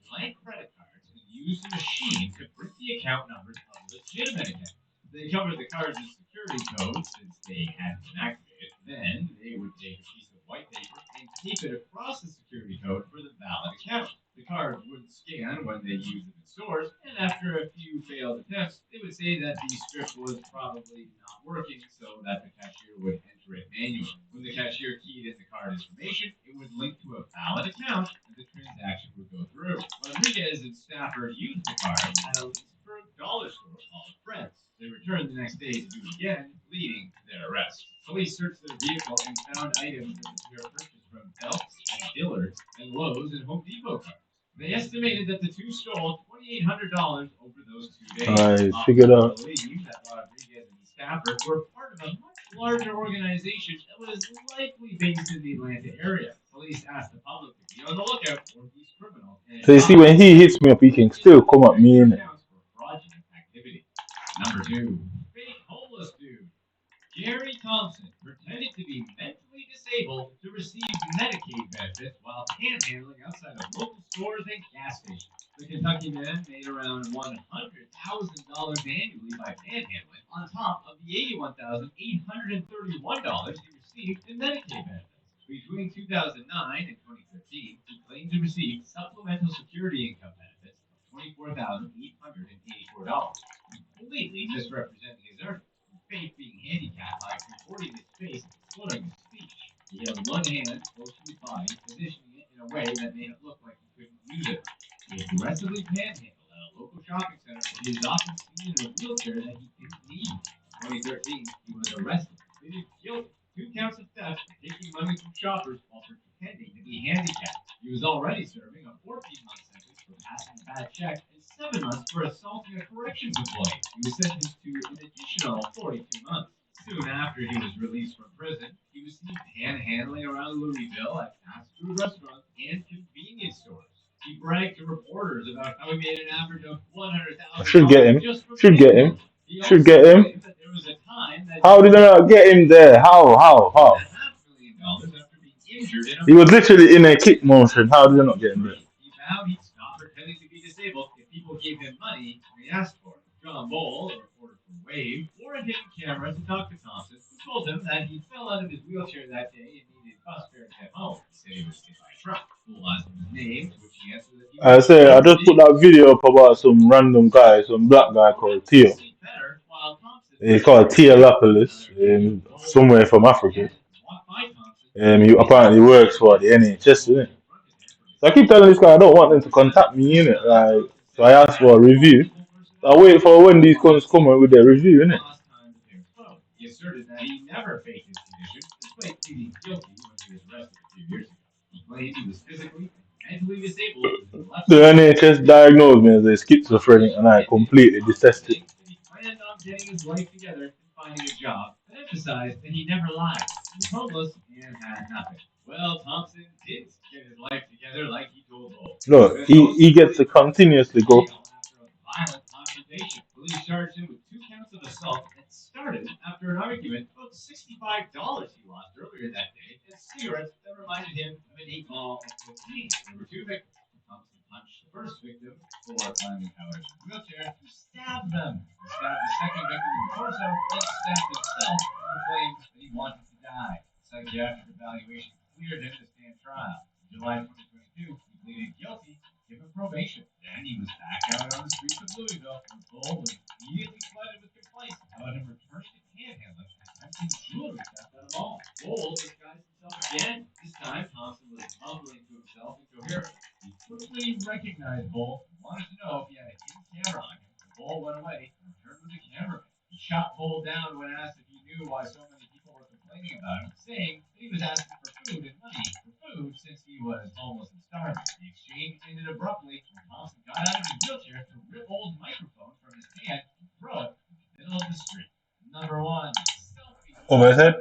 Blank credit cards and used a machine to print the account numbers of legitimate accounts. They covered the cards with security codes since they hadn't been activated. Then they would take a piece of white paper and tape it across the security code for the valid account. The cards wouldn't scan when they used them in stores, and after a few failed attempts, they would say that the strip was probably not working, so that the cashier would enter it manually. When the cashier keyed in the card information, it would link to a valid account, and the transaction would go through. Rodriguez and Stafford used the card at a Leesburg dollar store called Fred's. They returned the next day to do it again, leading to their arrest. Police searched their vehicle and found items that the pair purchased from Belts and Dillard's and Lowe's and Home Depot cards. They estimated that the two stole $2,800 over those 2 days. I figured out. Believe that Rodriguez and his staffers were part of a much larger organization that was likely based in the Atlanta area. Police asked the public to be on the lookout for these criminals. So you see, when he hits me up, he can still come at me in it. Fraudulent activity. Number 2, fake homeless dude. Gary Thompson pretended to be mentally disabled to receive Medicaid benefits while panhandling outside of local stores and gas stations. The Kentucky man made around $100,000 annually by panhandling, on top of the $81,831 he received in Medicaid benefits. Between 2009 and 2013, he claimed to receive supplemental security income benefits of $24,884, completely misrepresenting his earnings. Fake being handicapped by contorting his face and slurring his speech. He held one hand close to his body, positioning it in a way that made it look like he couldn't use it. He aggressively panhandled at a local shopping center where he was often seen in a wheelchair that he didn't need. In 2013, he was arrested, pleaded guilty, 2 counts of theft and taking money from shoppers while pretending to be handicapped. He was already serving a 14-month sentence for passing a bad check and 7 months for assaulting a corrections employee. He was sentenced to an additional 42 months. Soon after he was released from prison, he was seen panhandling around Louisville at fast food restaurants and convenience stores. He bragged to reporters about how he made an average of $100,000. Should get him. Just from Should get him. He Should also get him. claimed that there was a time that How did I not get him there? How? $500,000 after being injured in a He was literally in a kick motion. How did I not get him there? He vowed he'd stop pretending to be disabled if people gave him money when he asked for it. John Bull, a reporter from Wave, wore a hidden camera to talk to Thompson, who told him that he fell out of his wheelchair that day and needed bus fare to get home. He said he was hit by a truck. Bull asked him his name, to which he answered that he was I say I just put that video up about some random guy, some black guy called Theo. He's called Theophilus, somewhere from Africa. He apparently works for the NHS, isn't it? So I keep telling this guy I don't want them to contact me, innit? Like, so I asked for a review. So I wait for when these guys come out with their review, innit? He asserted that he never faked his condition, despite pleading guilty when he was arrested a few years ago. He claimed he was physically and mentally disabled. The NHS diagnosed me as a schizophrenic, and I completely detest it. He planned on getting his life together and finding a job, but emphasized that he never lied. He was homeless and had nothing. Well, Thompson did get his life together like he told Bull. Look, he gets to continuously go. After a violent confrontation, police charged him with 2 counts of assault that started after an argument about $65 he lost earlier that day and cigarettes that reminded him of an 8-ball of cocaine. There were 2 victims. Thompson punched the first victim before climbing out of his wheelchair to stab them. He stabbed the second victim in the torso, then stabbed himself and claimed that he wanted to die. Psychiatric evaluation cleared him to stand trial. In July 2022, he pleaded guilty, given probation. Then he was back out on the streets of Louisville, and Bull was immediately flooded with complaints about him returning to panhandling and attempting jewelry theft at a mall. Bull disguised himself again. This time, Thompson was mumbling to himself incoherently. He quickly recognized Bull and wanted to know if he had a hidden camera on him. The Bull went away and returned with a cameraman. He shot Bull down when asked if he knew why so many people were complaining about him, saying that he was asking for food and money for food since he was homeless and starving. The exchange ended abruptly when Thompson got out of his wheelchair to rip Bull's microphone from his hand and throw it in the middle of the street. Number 1, selfie. Over his head?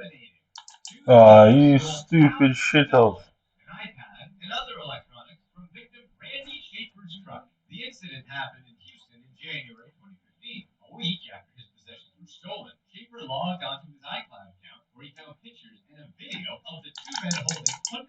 Oh, you stupid shithouse. An iPad and other electronics from victim Randy Schaefer's truck. The incident happened in Houston in January 2015. A week after his possessions were stolen, Schaefer logged onto his iCloud account where he found pictures and a video of the 2 men holding $100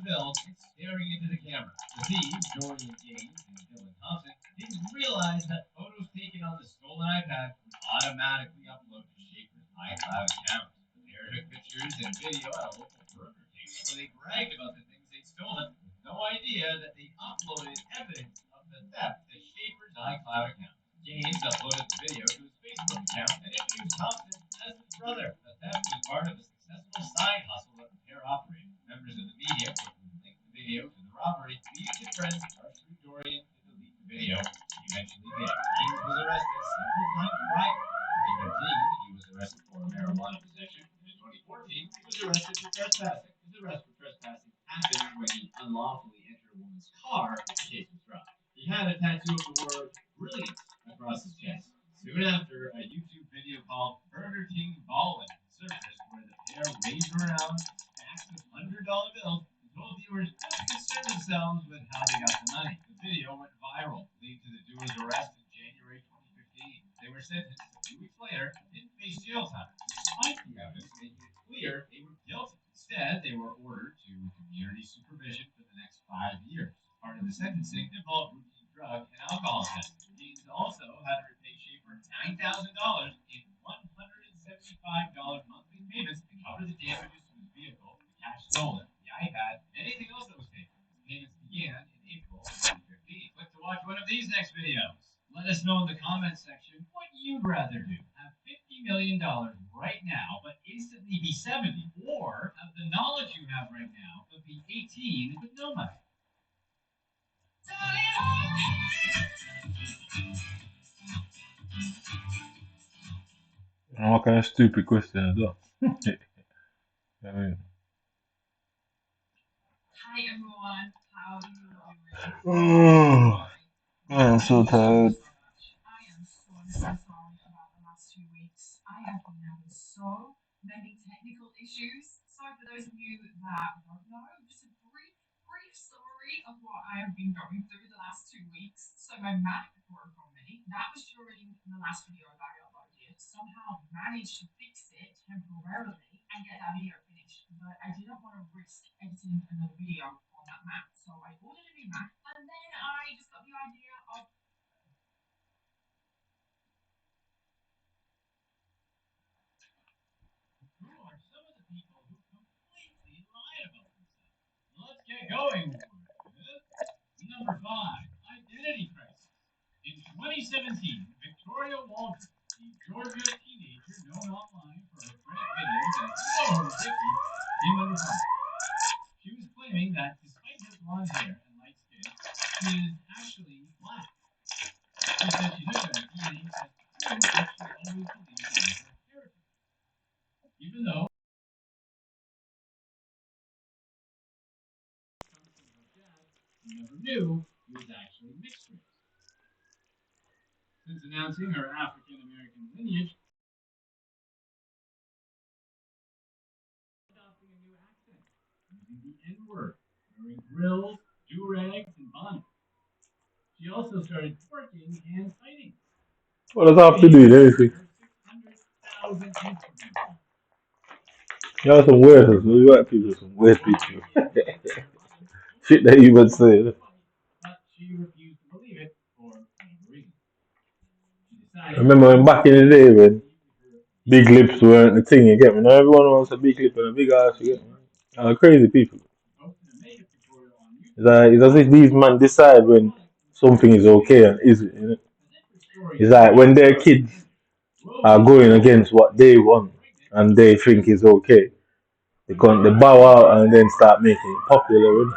bills and staring into the camera. The thieves, Dorian James and Dylan Thompson, didn't realize that photos taken on the stolen iPad would automatically upload to Schaefer's iCloud account. The pair took pictures and video at a local burger table where they bragged about the things they'd stolen, with no idea that they'd uploaded evidence of the theft to Schaefer's iCloud account. James uploaded the video to his Facebook account and introduced Thompson as his brother. The theft was part of a successful side hustle that the pair operated. Members of the media quickly linked the video to the robbery, leading to friends rushed through Dorian to delete the video. He eventually did. James was arrested several times prior. In 2013, he was arrested for marijuana possession. In 2014, he was arrested for trespassing. His arrest for trespassing happened when he unlawfully entered a woman's car. The case was dropped. He had a tattoo of the word brilliant across his chest. Soon after, a YouTube video called Burger King Ballin' surfaced where the pair waved around stacks of $100 bills and told viewers not to concern themselves with how they got the money. The video went viral, leading to the duo's arrest in January 2015. They were sentenced a few weeks later and didn't face jail time, despite the evidence making it clear they were guilty. Instead, they were ordered to community supervision for the next 5 years. Part of the sentencing involved routine drug and alcohol testing. Deans also had to repay Schaefer $9,000 in $175 monthly payments to cover the damages to his vehicle, the cash stolen, the iPad, and anything else that was taken. The payments began in April 2015. Click to watch one of these next videos. Let us know in the comments section what you'd rather do. Have $50 million right now, but instantly be 70, or have the knowledge you have right now, but be 18 with no money. What kind of stupid question is that? I mean, Hi everyone, how are you doing? oh, I'm so tired. I am so sorry about the last 2 weeks. I have been having so many technical issues. So for those of you that don't know, just a brief story of what I have been going through the last 2 weeks. So my Mac broke on me. That was during the last video that I uploaded. Somehow managed to fix it temporarily and get that video finished. But I didn't want to risk editing another video on that Mac. So I ordered a new Mac and then I just got the idea of Who are some of the people who completely lied about themselves? Let's get going with number 5, identity crisis. In 2017, Victoria Waldron, a Georgia teenager known online for her prank videos and Vicky, came under fire. She was claiming that despite her blonde hair and light skin, she is actually black. She said she took a DNA test to prove that she always believed in her heritage, even though she never knew he was actually mixed race. Since announcing her African American lineage, adopting a new accent, using the N-word, wearing grills, do-rags, and bonnets. She also started twerking and fighting. What does that have to do with anything? 600,000 Instagram. You are some weirdos. You white people are some weird people. Shit that you would say. But she refused to believe it for whatever reason. I remember when back in the day when big lips weren't the thing, you get me? Now everyone wants a big lip and a big ass, you get me? Crazy people. It's as if these men decide when something is okay and isn't, you know? It's like when their kids are going against what they want and they think is okay, they bow out and then start making it popular. You know?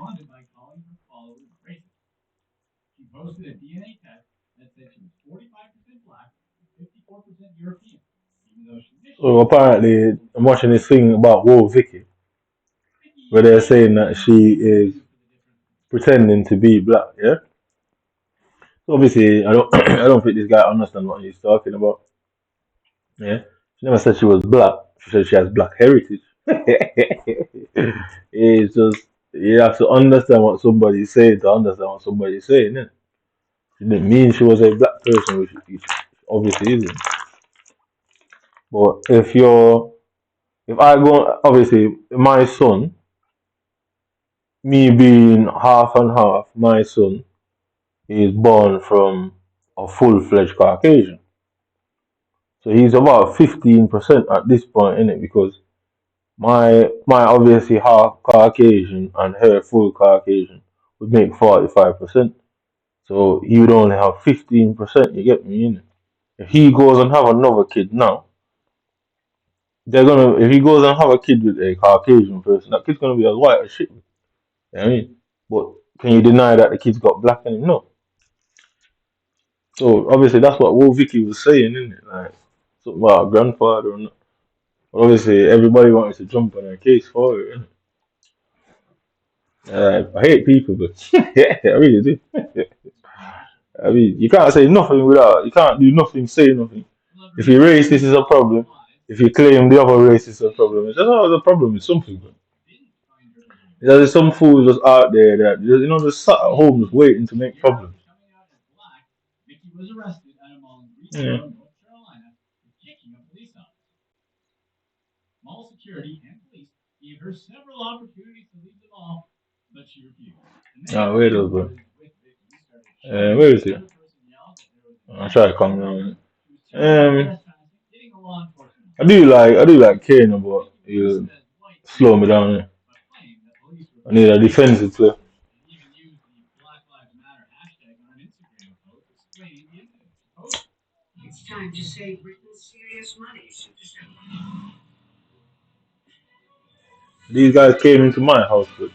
Responded by calling her followers racist. She posted a DNA test that said she was 45% black and 54% European, even though she So apparently, I'm watching this thing about Whoa Vicky, where they're saying that she is pretending to be black. Yeah. So obviously, I don't, I don't think this guy understands what he's talking about. Yeah. She never said she was black. She said she has black heritage. It's just you have to understand what somebody's saying to understand what somebody's saying. Yeah? She didn't mean she was a black person, which obviously isn't. But if I go, obviously, my son, me being half and half, my son is born from a full-fledged Caucasian. So he's about 15% at this point, in it, because my obviously half Caucasian and her full Caucasian would make 45%. So he would only have 15%, you get me, innit? If he goes and have another kid now, if he goes and have a kid with a Caucasian person, that kid's gonna be as white as shit. You know what I mean? But can you deny that the kid's got black in him? No. So obviously that's what Wo Vicky was saying, isn't it? Like something about her grandfather or not. But obviously everybody wanted to jump on her case for it, innit? I hate people, but yeah, I really do. I mean, you can't say nothing without, you can't do nothing, say nothing. If you're racist, is a problem. If you claim the other race is a problem, it's just always a problem with some people. There's some fools just out there that, just sat at home just waiting to make problems. Vicky was arrested at a mall in Yeah. Greensboro, North Carolina, for kicking a police officer. Mall security and police gave her several opportunities to leave the mall, but she refused. Ah, where those, bro? Where is he? I'll try to come down. I do like caring about you. Slow me down. I need a defensive player. It's time to save Britain serious money. These guys came into my house but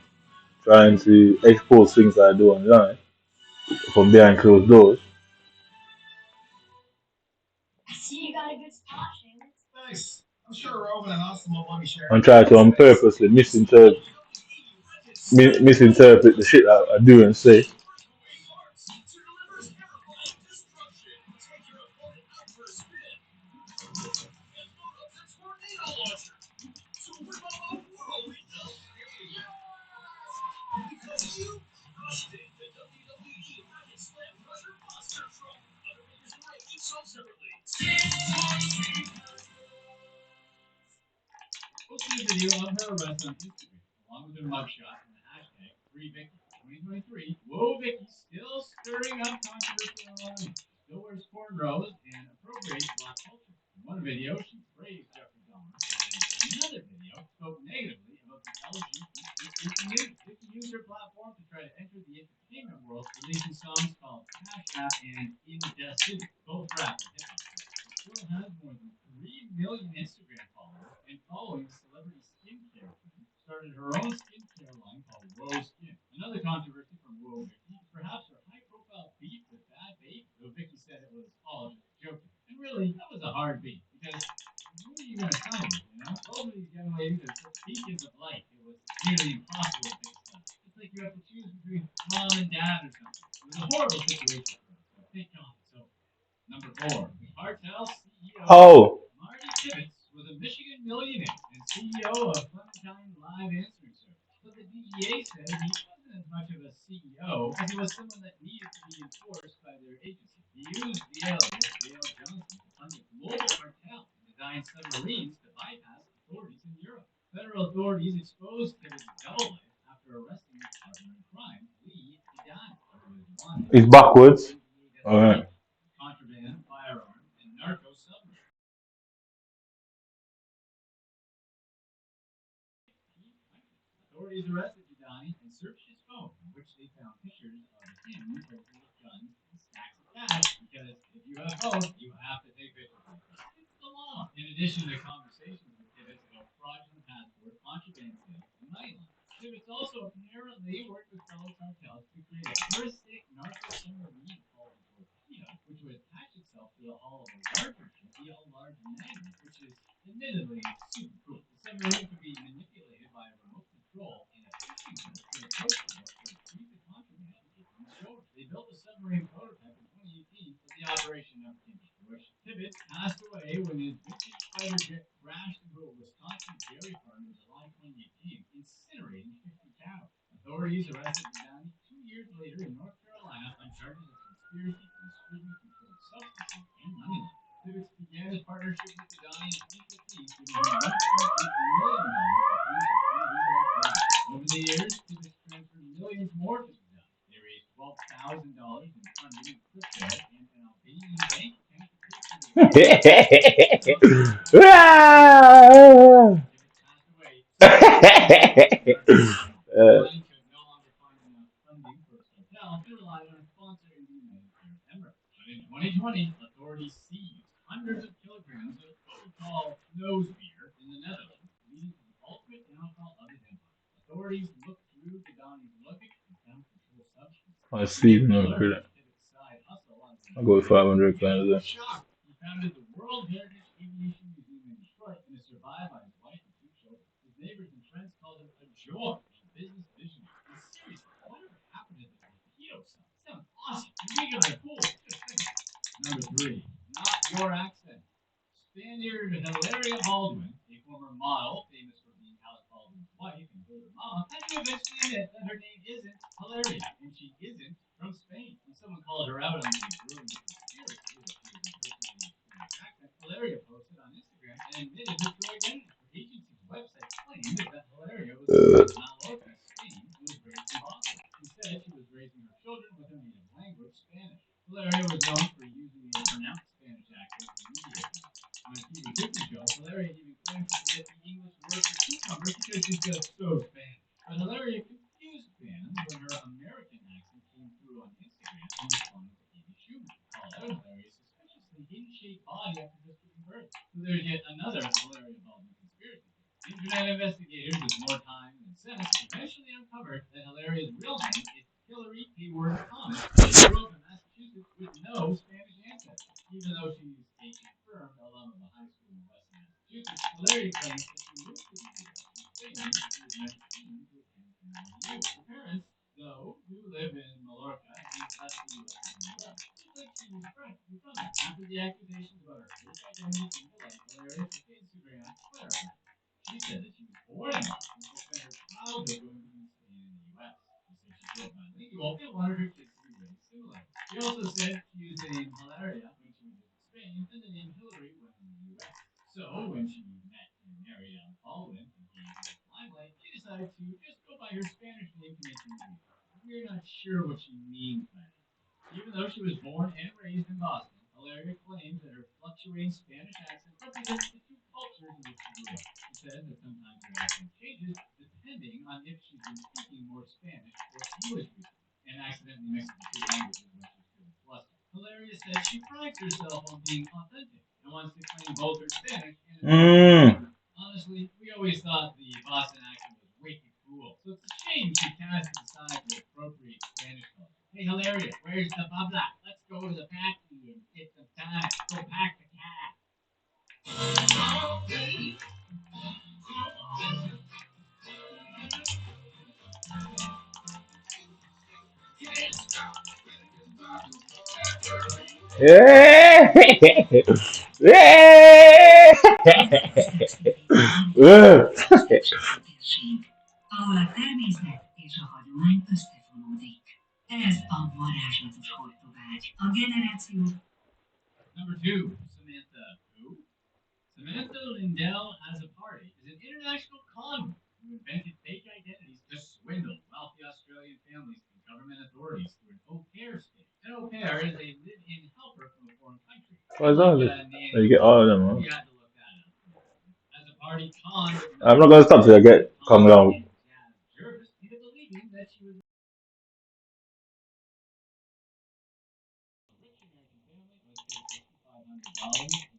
trying to expose things I do online from behind closed doors. I see you got a good spot, Seamus. Thanks. I'm sure Roman and Austin will let me share. I'm trying to on purposely misinterpret the shit I do and say. Posted a video of her arrest on Instagram, along with her mugshot and the hashtag #FreeVicky2023. Whoa, Vicky, still stirring up controversy online. She still wears cornrows and appropriates black culture. In one video, she praised Jeffrey Dahmer, and in another video, spoke negatively about the LGBTQ community. Vicky used her platform to try to enter the entertainment world, releasing songs called Cash App and Indestitute, both rap and hip hop. Still has more than 3 million Instagram followers, and following the celebrity skincare trend, started her own skincare line called Whoa Skin. Another controversy from Whoa Vicky is perhaps her high-profile beef with Bad Baby, though Vicky said it was all just joking. And really, that was a hard beef, because who are you going to sign with, Both of these young ladies are such beacons of light, it was nearly impossible to pick a side. It's like you have to choose between mom and dad or something. It was a horrible situation for her, so thank God it's over. Number 4, the cartel CEO Oh, Marty Tibbetts was a Michigan millionaire and CEO of Clementine Live Answering Service. But the DEA said he wasn't as much of a CEO as he was someone that needed to be enforced by their agency. He used the alias Dale Johnson to fund a global cartel and design submarines to bypass authorities in Europe. Federal authorities exposed Tibbetts' double life after arresting his partner in crime, Lee Didani, who was wanted it's backwards. Alright. contraband, firearms, and narco submarines. Authorities arrested Didani and searched his phone, in which they found pictures of him posing with guns and stacks of cash. Because if you have both, you have to take pictures like that. It's the law. In addition to conversations with Tibbetts about fraudulent passport, contraband sales, and money laundering, Tibbetts also apparently worked with fellow cartels to create a touristic narco submarine called the Torpedo, which would attach itself to the hull of a larger ship via a large magnet, which is admittedly super cool. The submarine could be manipulated by a remote control and a fishing boat could approach the boat to retrieve the contraband and get on the shore. They built a submarine prototype in 2018, but the operation never came to fruition. Tibbetts passed away when his vintage fighter jet crashed into a Wisconsin dairy farm in July 2018, incinerating 50 cattle. Authorities arrested Didani 2 years later in North Carolina on charges of conspiracy to distribute controlled substances and money laundering. Tibbetts began his partnership with Didani in 2015, giving him $1.8 million to fund his illegal activities. Over the years, Tibbetts transferred millions more to Didani. They raised $12,000 in funding in crypto and an Albanian bank account to pay for the Tibbetts passed away. Didani could no longer find enough funding for its cartel and relied on a sponsor in the United Arab Emirates. But in 2020, authorities seized hundreds of kilograms of what we call nose beer in the Netherlands, leading to the ultimate downfall of his empire. Authorities looked through Didani's luggage and found controlled substances. I see, no credit. I'll go with 500 kind of Shocked, he founded the World Heritage Aviation Museum in Detroit and is survived by his wife and 2 children. His neighbors and friends called him a joy and business visionary. In regular, cool. Number 3, not your accent. Spaniard Hilaria Baldwin, a former model famous for being Alec Baldwin's wife and older mama, had to eventually admit that her name isn't Hilaria, and she isn't from Spain. When someone called her out on the brewing conspiracy that she was impersonating a Spanish accent, Hilaria posted on Instagram and admitted her true identity. Her agency's website claimed that Hilaria was from Mallorca, Spain, and was raised in Boston. She said she was raising her children with her native language, Spanish. Hilaria was known for using a pronounced Spanish accent in media. On a TV cooking show, Hilaria even claimed to forget the English word for cucumber because she's just so Spanish. But Hilaria confused fans when her American accent came through on Instagram in response to Amy Schumer, who called out Hilaria's suspiciously in-shape body after just giving birth. So there's yet another Hilaria Baldwin conspiracy. Internet investigators with more time than sense eventually uncovered that Hilaria's real name is Hillary Hayward Thomas. She grew up in Massachusetts with no Spanish ancestry, even though she's a confirmed alum of a high school in Western Massachusetts. Hilaria claims that she moved to the U.S. from Spain when she was 19 to attend NYU. Her parents, though, do live in Mallorca and left the U.S. in the U.S. She claims she was practically from there. After the accusations about her fake identity came to light, Hilaria took to Instagram to clarify. She said that she was born in Boston but spent her childhood going between Spain and the U.S. She said she grew up bilingual and wanted her kids to be raised similarly. She also said she used the name Hilaria when she was in Spain and the name Hillary when in the U.S. So when she met and married Alec Baldwin and came into the limelight, she decided to just go by her Spanish name to make things easier. We're not sure what she means by that. Even though she was born and raised in Boston, Hilaria claims that her fluctuating Spanish accent represents the two cultures in which she grew up. She says that sometimes her accent changes depending on if she's been speaking more Spanish or English recently, and accidentally mixes the two languages when she's feeling flustered. Hilaria says she prides herself on being authentic and wants to claim both her Spanish and American. Honestly, we always thought the Boston accent was way too cool, so it's a shame she cast it aside to appropriate Spanish culture. Hey, Hilaria, where's the bubla? Let's go to the factory and get some time. Go pack the cat. Yeah. Yeah. ahol a természet és a hagyomány összefonódik. Ez a varázslatos hordóvágy. A generáció. Number 2, Samantha. Who? Samantha Lindell Has a Party is an international convict who invented fake identities to swindle wealthy Australian families and government authorities through an au pair state. An au pair is a live-in helper from a foreign country. What's all this? You get all of them, huh? We had to look that up. As a party, Khan. I'm not gonna stop till I get come down. Jervis into believing that she was a rich American family was paid $6,500 in 6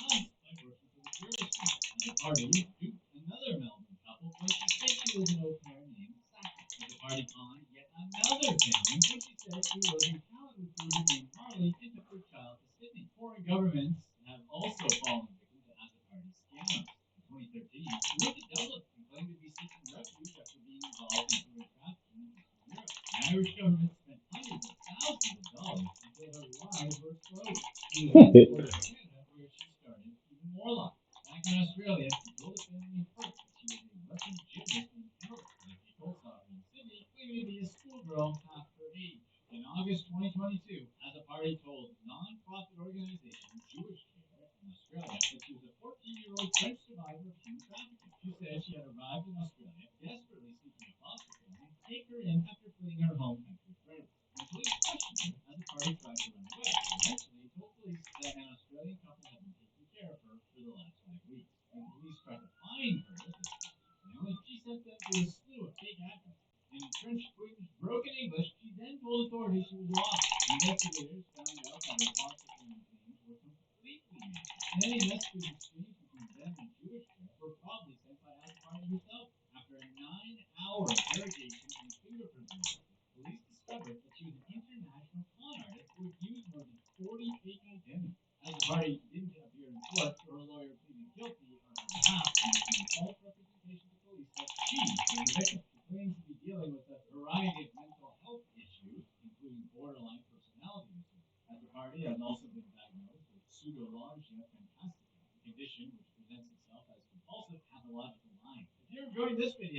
months by working for the Jervis family. At the party, Duke, another Melbourne couple, when she said she was an au pair named Saka. At the party, Khan, yet another family, when she said she was a talent recruiter named Marley and took their child to Sydney. Foreign governments have also fallen victim to at the party scams. In 2013, she went to Dublin and claimed to be seeking refuge after being involved in human trafficking in Eastern Europe. The Irish government spent hundreds of thousands of dollars until her lies were exposed. She was deported to Canada, where she started even more lies. Back in Australia, she told a family in Perth that she was a Russian gymnast named Emily. Other people saw her in Sydney, claiming to be a schoolgirl half her age. In August 2022, As a Party told non-profit organization Jewish Care in Australia that she was a 14-year-old French survivor of human trafficking. She said she had arrived in Australia desperately seeking a foster family to take her in after fleeing her home country, France. When police questioned her, As a Party tried to run away. Eventually, told police that an Australian couple had been taking care of her for the last 5 weeks. When police tried to find her, family, she sent them to a slew of fake addresses. In French, broken English, she then told authorities she was lost. Investigators found out that her foster family's names were completely made. Any messages exchanged between them and Jewish Care were probably sent by As a Party herself. After a 9-hour interrogation and fingerprint analysis, police discovered that she was an international con artist who had used more than 40 fake identities. As a Party didn't appear in court, so her lawyer pleaded guilty on her behalf and made false representation to police that she was the victim. She claims to be dealing with a variety of mental health issues, including borderline personality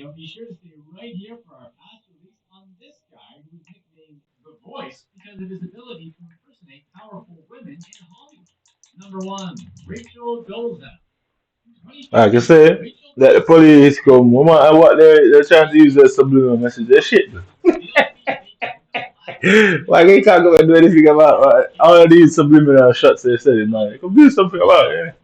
video, be sure to stay right here for our fast release on this guy who was nicknamed The Voice because of his ability to impersonate powerful women in Hollywood. Number one, Rachel Dolezal. Like I said, that the police come, no matter what they're trying to use as subliminal message, they're shit. Like they can't go and do anything about all of these subliminal shots they said, man. Come do something about it.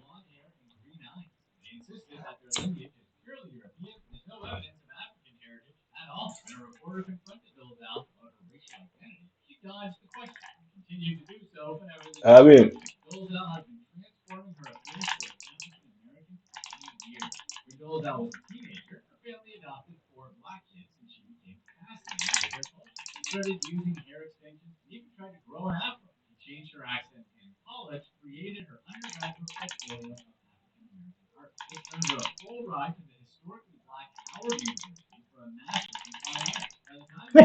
They insisted that their lineage is purely European. There's no evidence of African heritage at all. When a reporter confronted Dolezal about her racial identity, she dodged the question and continued to do so whenever they I mean, Dolezal has been transforming her appearance to an African American for 8 years. When Dolezal was a teenager, her family adopted 4 black kids and she became fascinated with their culture. She started using hair extensions and even tried to grow an afro. She changed her accent and in college created her undergraduate portfolio of African American art. This earned her a full ride to the historically black Howard University for a master's in fine art. By the time Dolezal she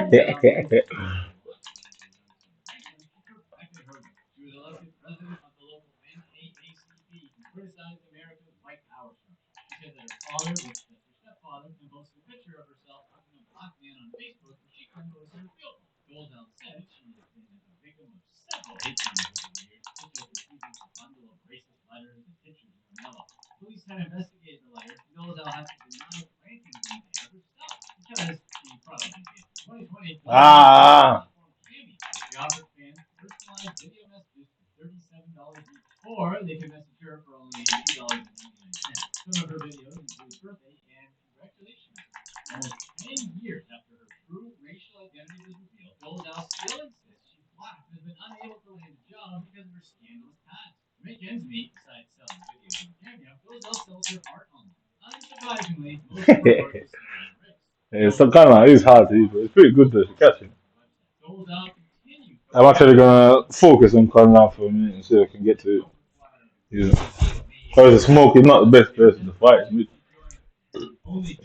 perfected her look. She was elected president of the local NAACP and criticized America's white power structure. She said that her father was just her stepfather and posted a picture of herself hugging a black man on Facebook, which she claimed was her real father. Dolezal said she has been the victim of several hate crimes over the years, such as receiving a bundle of racist letters and pictures in her mailbox. Police had investigated the letters, and Dolezal had to deny planting them there herself because she probably did. In 2020, ah, Dolezal she offers fans personalized video messages for $37 each, or they can message her for only $2.99. Some of her videos include birthday and congratulations. Almost 10 years after her true racial identity was revealed, Dolezal still insists she's black and has been unable to land a job because of her scandalous past. To make ends meet, besides selling videos on Cameo, Dolezal sells her art online. Unsurprisingly, most of her work is centered on race. it's some kind of it's hard to use, but it's pretty good to catch it. Dolezal continues I'm actually gonna focus on Conrad for a minute and see if I can get to it. You know, because the smoke is not the best person to fight. OnlyFans in 2020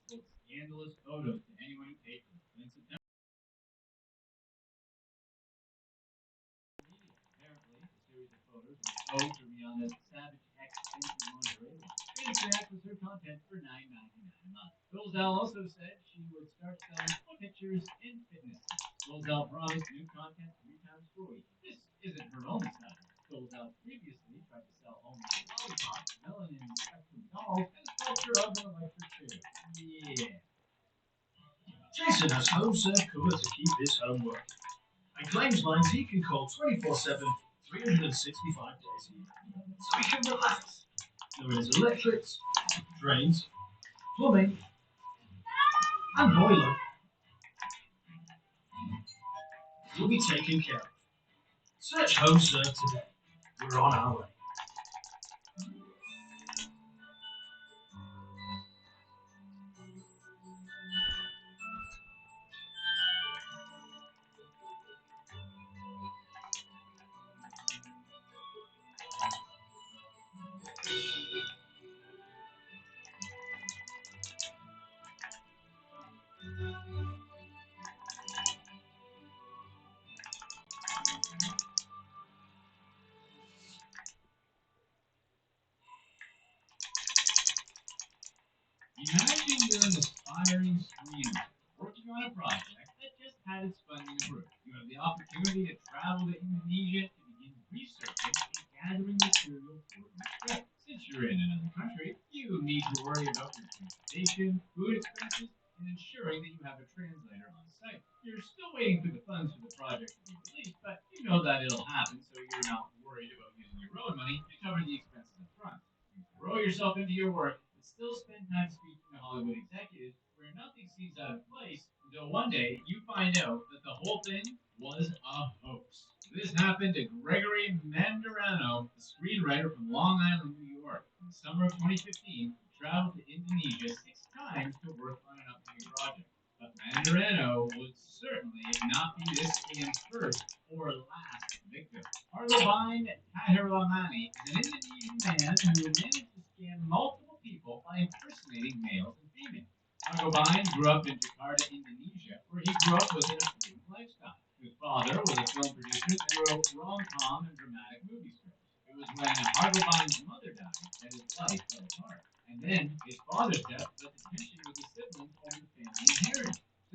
sold scandalous photos to anyone who paid for them. In September, apparently, a series of photos were sold to Rihanna's Savage X lingerie line. Fans was her content for $9.99 a month. Dolezal also said she would start selling foot pictures and fitness tips. Dolezal promised new content 3 times per week. This isn't her only side. Dolezal previously tried to sell homemade lollipops, melanin spectrum dolls, and a sculpture of an electric chair. Yeah. Jason has home serve cover to keep his home working and claims lines he can call 24/7, 365 days a year. So he can relax. There is electrics, drains, plumbing, and boiler. You'll be taken care of. Search home serve today. We're on our way. Imagine you're an aspiring screenwriter working on a project that just had its funding approved. You have the opportunity to travel to Indonesia to begin researching and gathering material for your script. Since you're in another country, you need to worry about your transportation, food expenses, and ensuring that you have a translator on site. You're still waiting for the funds for the project to be released, but you know that it'll happen, so you're not worried about using your own money to cover the expenses up front. You throw yourself into your work, but still spend time speaking to Hollywood executives where nothing seems out of place until one day you find out that the whole thing was a hoax. This happened to Gregory Mandarano, a screenwriter from Long Island, New York. In the summer of 2015, he traveled to Indonesia 6 times to work on an upcoming project. But Mandarano would certainly not be this scam's first or last victim. Argobind Tahiramani is an Indonesian man who managed to scam multiple people by impersonating males and females. Argobind grew up in Jakarta, Indonesia, where he grew up within a freedom lifestyle. His father was a film producer and wrote rom-com and dramatic movie scripts. It was when Argobind's mother died that his life fell apart. And then his father's death led to tension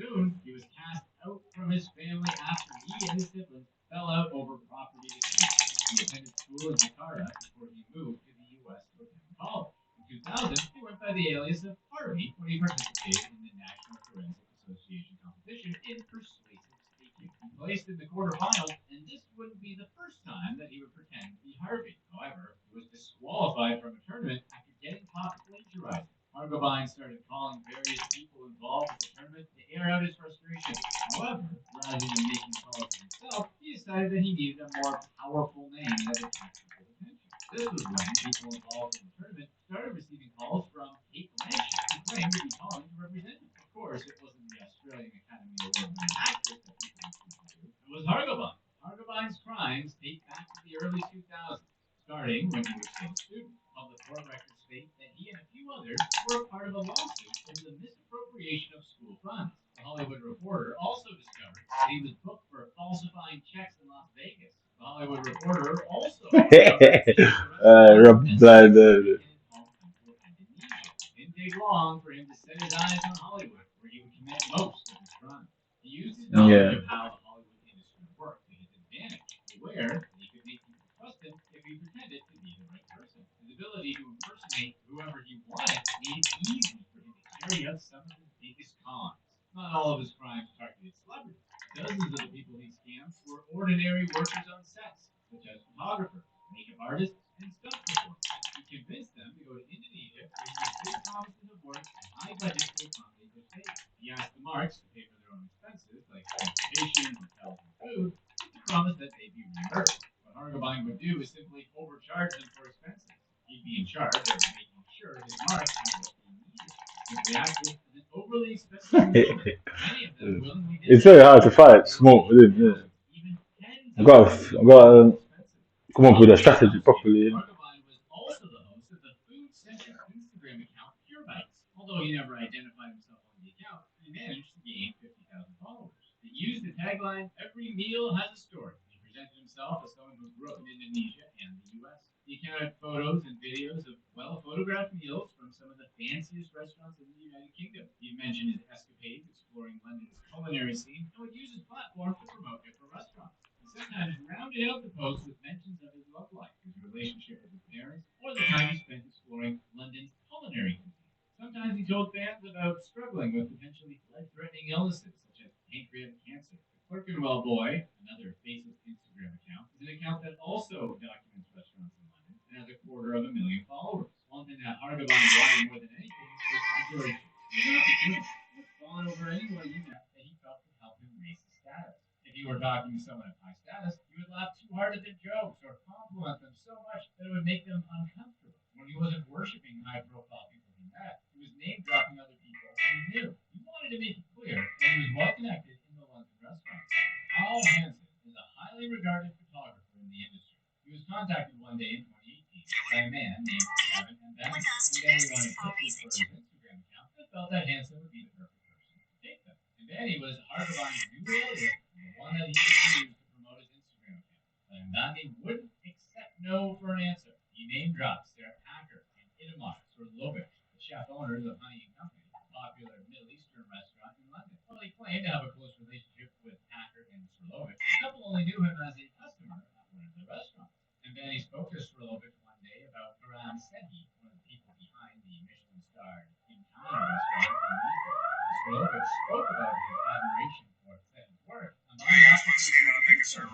Soon, he was cast out from his family after he and his siblings fell out over property disputes. He attended school in Jakarta before he moved to the U.S. to attend college. In 2000, he went by the alias of Harvey when he participated in the National Forensic Association competition in persuasive speaking. He placed in the quarterfinals, and this wouldn't be the first time that he would pretend to be Harvey. However, he was disqualified from a tournament after getting caught plagiarizing. Argobine started calling various people involved with the tournament to air out his frustration. However, rather than making calls for himself, he decided that he needed a more powerful name that would attract people's attention. This was when people involved in the tournament started receiving calls from Kate Blanchett, who claimed to be calling to represent him. Of course, it wasn't the Australian Academy Award-winning actress that people were speaking to. It was Argobine. Argobine's crimes date back to the early 2000s, starting when he was still a student. Public court records state that he and a few others were part of a lawsuit over the misappropriation of school funds. The Hollywood Reporter also discovered that he was booked for falsifying checks in Las Vegas. The Hollywood Reporter also discovered that he was arrested Rob Blind. in his home country of Indonesia. It didn't take long for him to set his eyes on Hollywood, where he would commit most of his crimes. He used his knowledge of how the Hollywood industry worked to his advantage, aware that he could make people trust him if he pretended to be the right person. His ability to impersonate whoever he wanted made it easy for him to carry out some of his biggest cons. Not all of his crimes targeted celebrities. Dozens of the people he scammed were ordinary workers on sets, such as photographers, makeup artists, and stunt performers. He convinced them to go to Indonesia, where he made big promises of work and high budgets to accommodate their stay. He asked the marks to pay for their own expenses, like transportation, hotels, and food, with the promise that they'd be reimbursed. What Hargobine would do is simply overcharge them for expenses. He'd be in charge of making sure his marks had what they needed. Simply acted as an overly expensive middleman. Many of them willingly did It's this. very hard to fight smoke with it. Yeah. Thousands, even tens I of got, thousands I got of to expensive. come up with a Following the strategy lawsuit, properly. Argobine was also the host of the food-centric Instagram account Pure Bites. Although he never identified himself on the account, he managed to gain 50,000 followers. He used the tagline, "Every meal has a story." He presented himself as someone who grew up in Indonesia and the US. He account had photos and videos of well-photographed meals from some of the fanciest restaurants in the United Kingdom. He mentioned his escapades exploring London's culinary scene and would use his platform to promote different restaurants. He sometimes rounded out the posts with mentions of his love life, his relationship with his parents, or the time he spent exploring London's culinary cuisine. Sometimes he told fans about struggling with potentially life-threatening illnesses such as pancreatic cancer. The Clerkenwell Boy, another faceless Instagram account, is an account that also documents restaurants in London and has 250,000 followers. One thing that Hargobine wanted more than anything was adoration. He was not the he would fawn over anyone he met that he felt could help him raise his status. If you were talking to someone of high status, you would laugh too hard at their jokes or compliment them so much that it would make them uncomfortable. When he wasn't worshiping high profile people he met, he was name dropping other people he knew. He wanted to make it clear that he was well connected in the London restaurant scene. Al Hansen is a highly regarded photographer in the industry. He was contacted one day in 2018 by a man named Gavin and Benny, and Benny wanted pictures for his Instagram account and felt that Hansen would be the perfect person to take them. And Benny was Hargobine's new alias, and the one that he would use to promote his Instagram account. But Mbani wouldn't accept no for an answer. He name dropped Sarah Packer and Itamar Surlovich, the chef owners of Honey and Company, a popular Middle Eastern restaurant in London. While he claimed to have a close relationship with Packer and Surlovich, the couple only knew him as a customer at one of their restaurants. And Benny spoke to Surlovich one day about Karam Sehi, one of the people behind the Michelin-starred Imtana restaurant in Mayfair. Surlovich spoke about his admiration for Sehi's work, and Mbani offered to introduce her.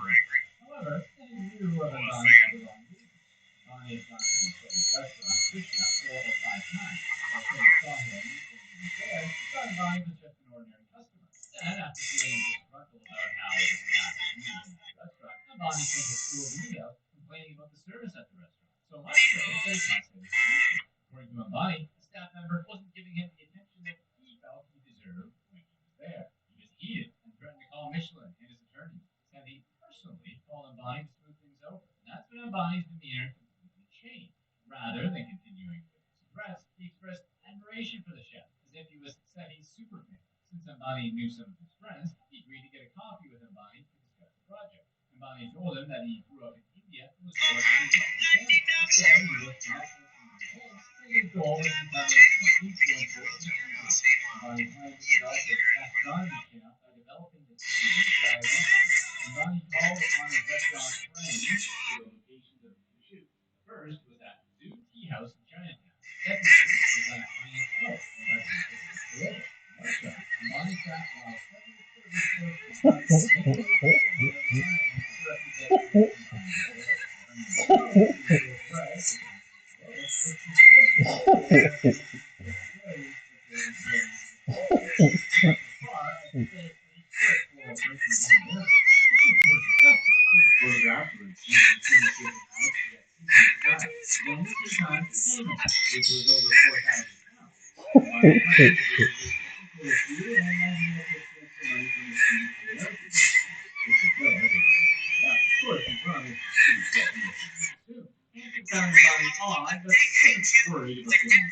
However, Sehi knew of Mbani for the wrong reasons. Mbani had gone to Sehi's restaurant, Krishna, 4 or 5 times. While Sehi saw him when he was there, he thought Mbani was just an ordinary customer. Then, after feeling disgruntled about how the staff was treating him at the restaurant, Mbani sent a slew of emails complaining about the service at the restaurant. So much so that he cost him his attention. According to Mbani, the staff member wasn't giving him the attention that he felt he deserved when he was there. He was heated and threatened to call Michelin and his attorney, said he personally called Mbani to smooth things over. And that's when Mbani's demeanor completely changed. Rather than continuing with his threats, he expressed admiration for the chef, as if he was Sehi's superfan. Since Mbani knew some of his friends, he agreed to get a coffee with Mbani to discuss the project. Mbani told him that he grew up in India and was born into a wealthy family. He said he was connected to the UK, and his goal was to become a key influencer in the future. Bonnie planned to develop a taxonomy account by developing the disease identity, and Bonnie called upon his restaurant friends for the locations of the shoot. First was at Zoo Tea House in Chinatown. Second was at Orient Health in Toyota. One shot, and Bonnie sat while several service clerks discussed photographs were then took time for payment, which was over £4,000. Of course, he promised to get me soon. After found Bonnie odd, but worried about getting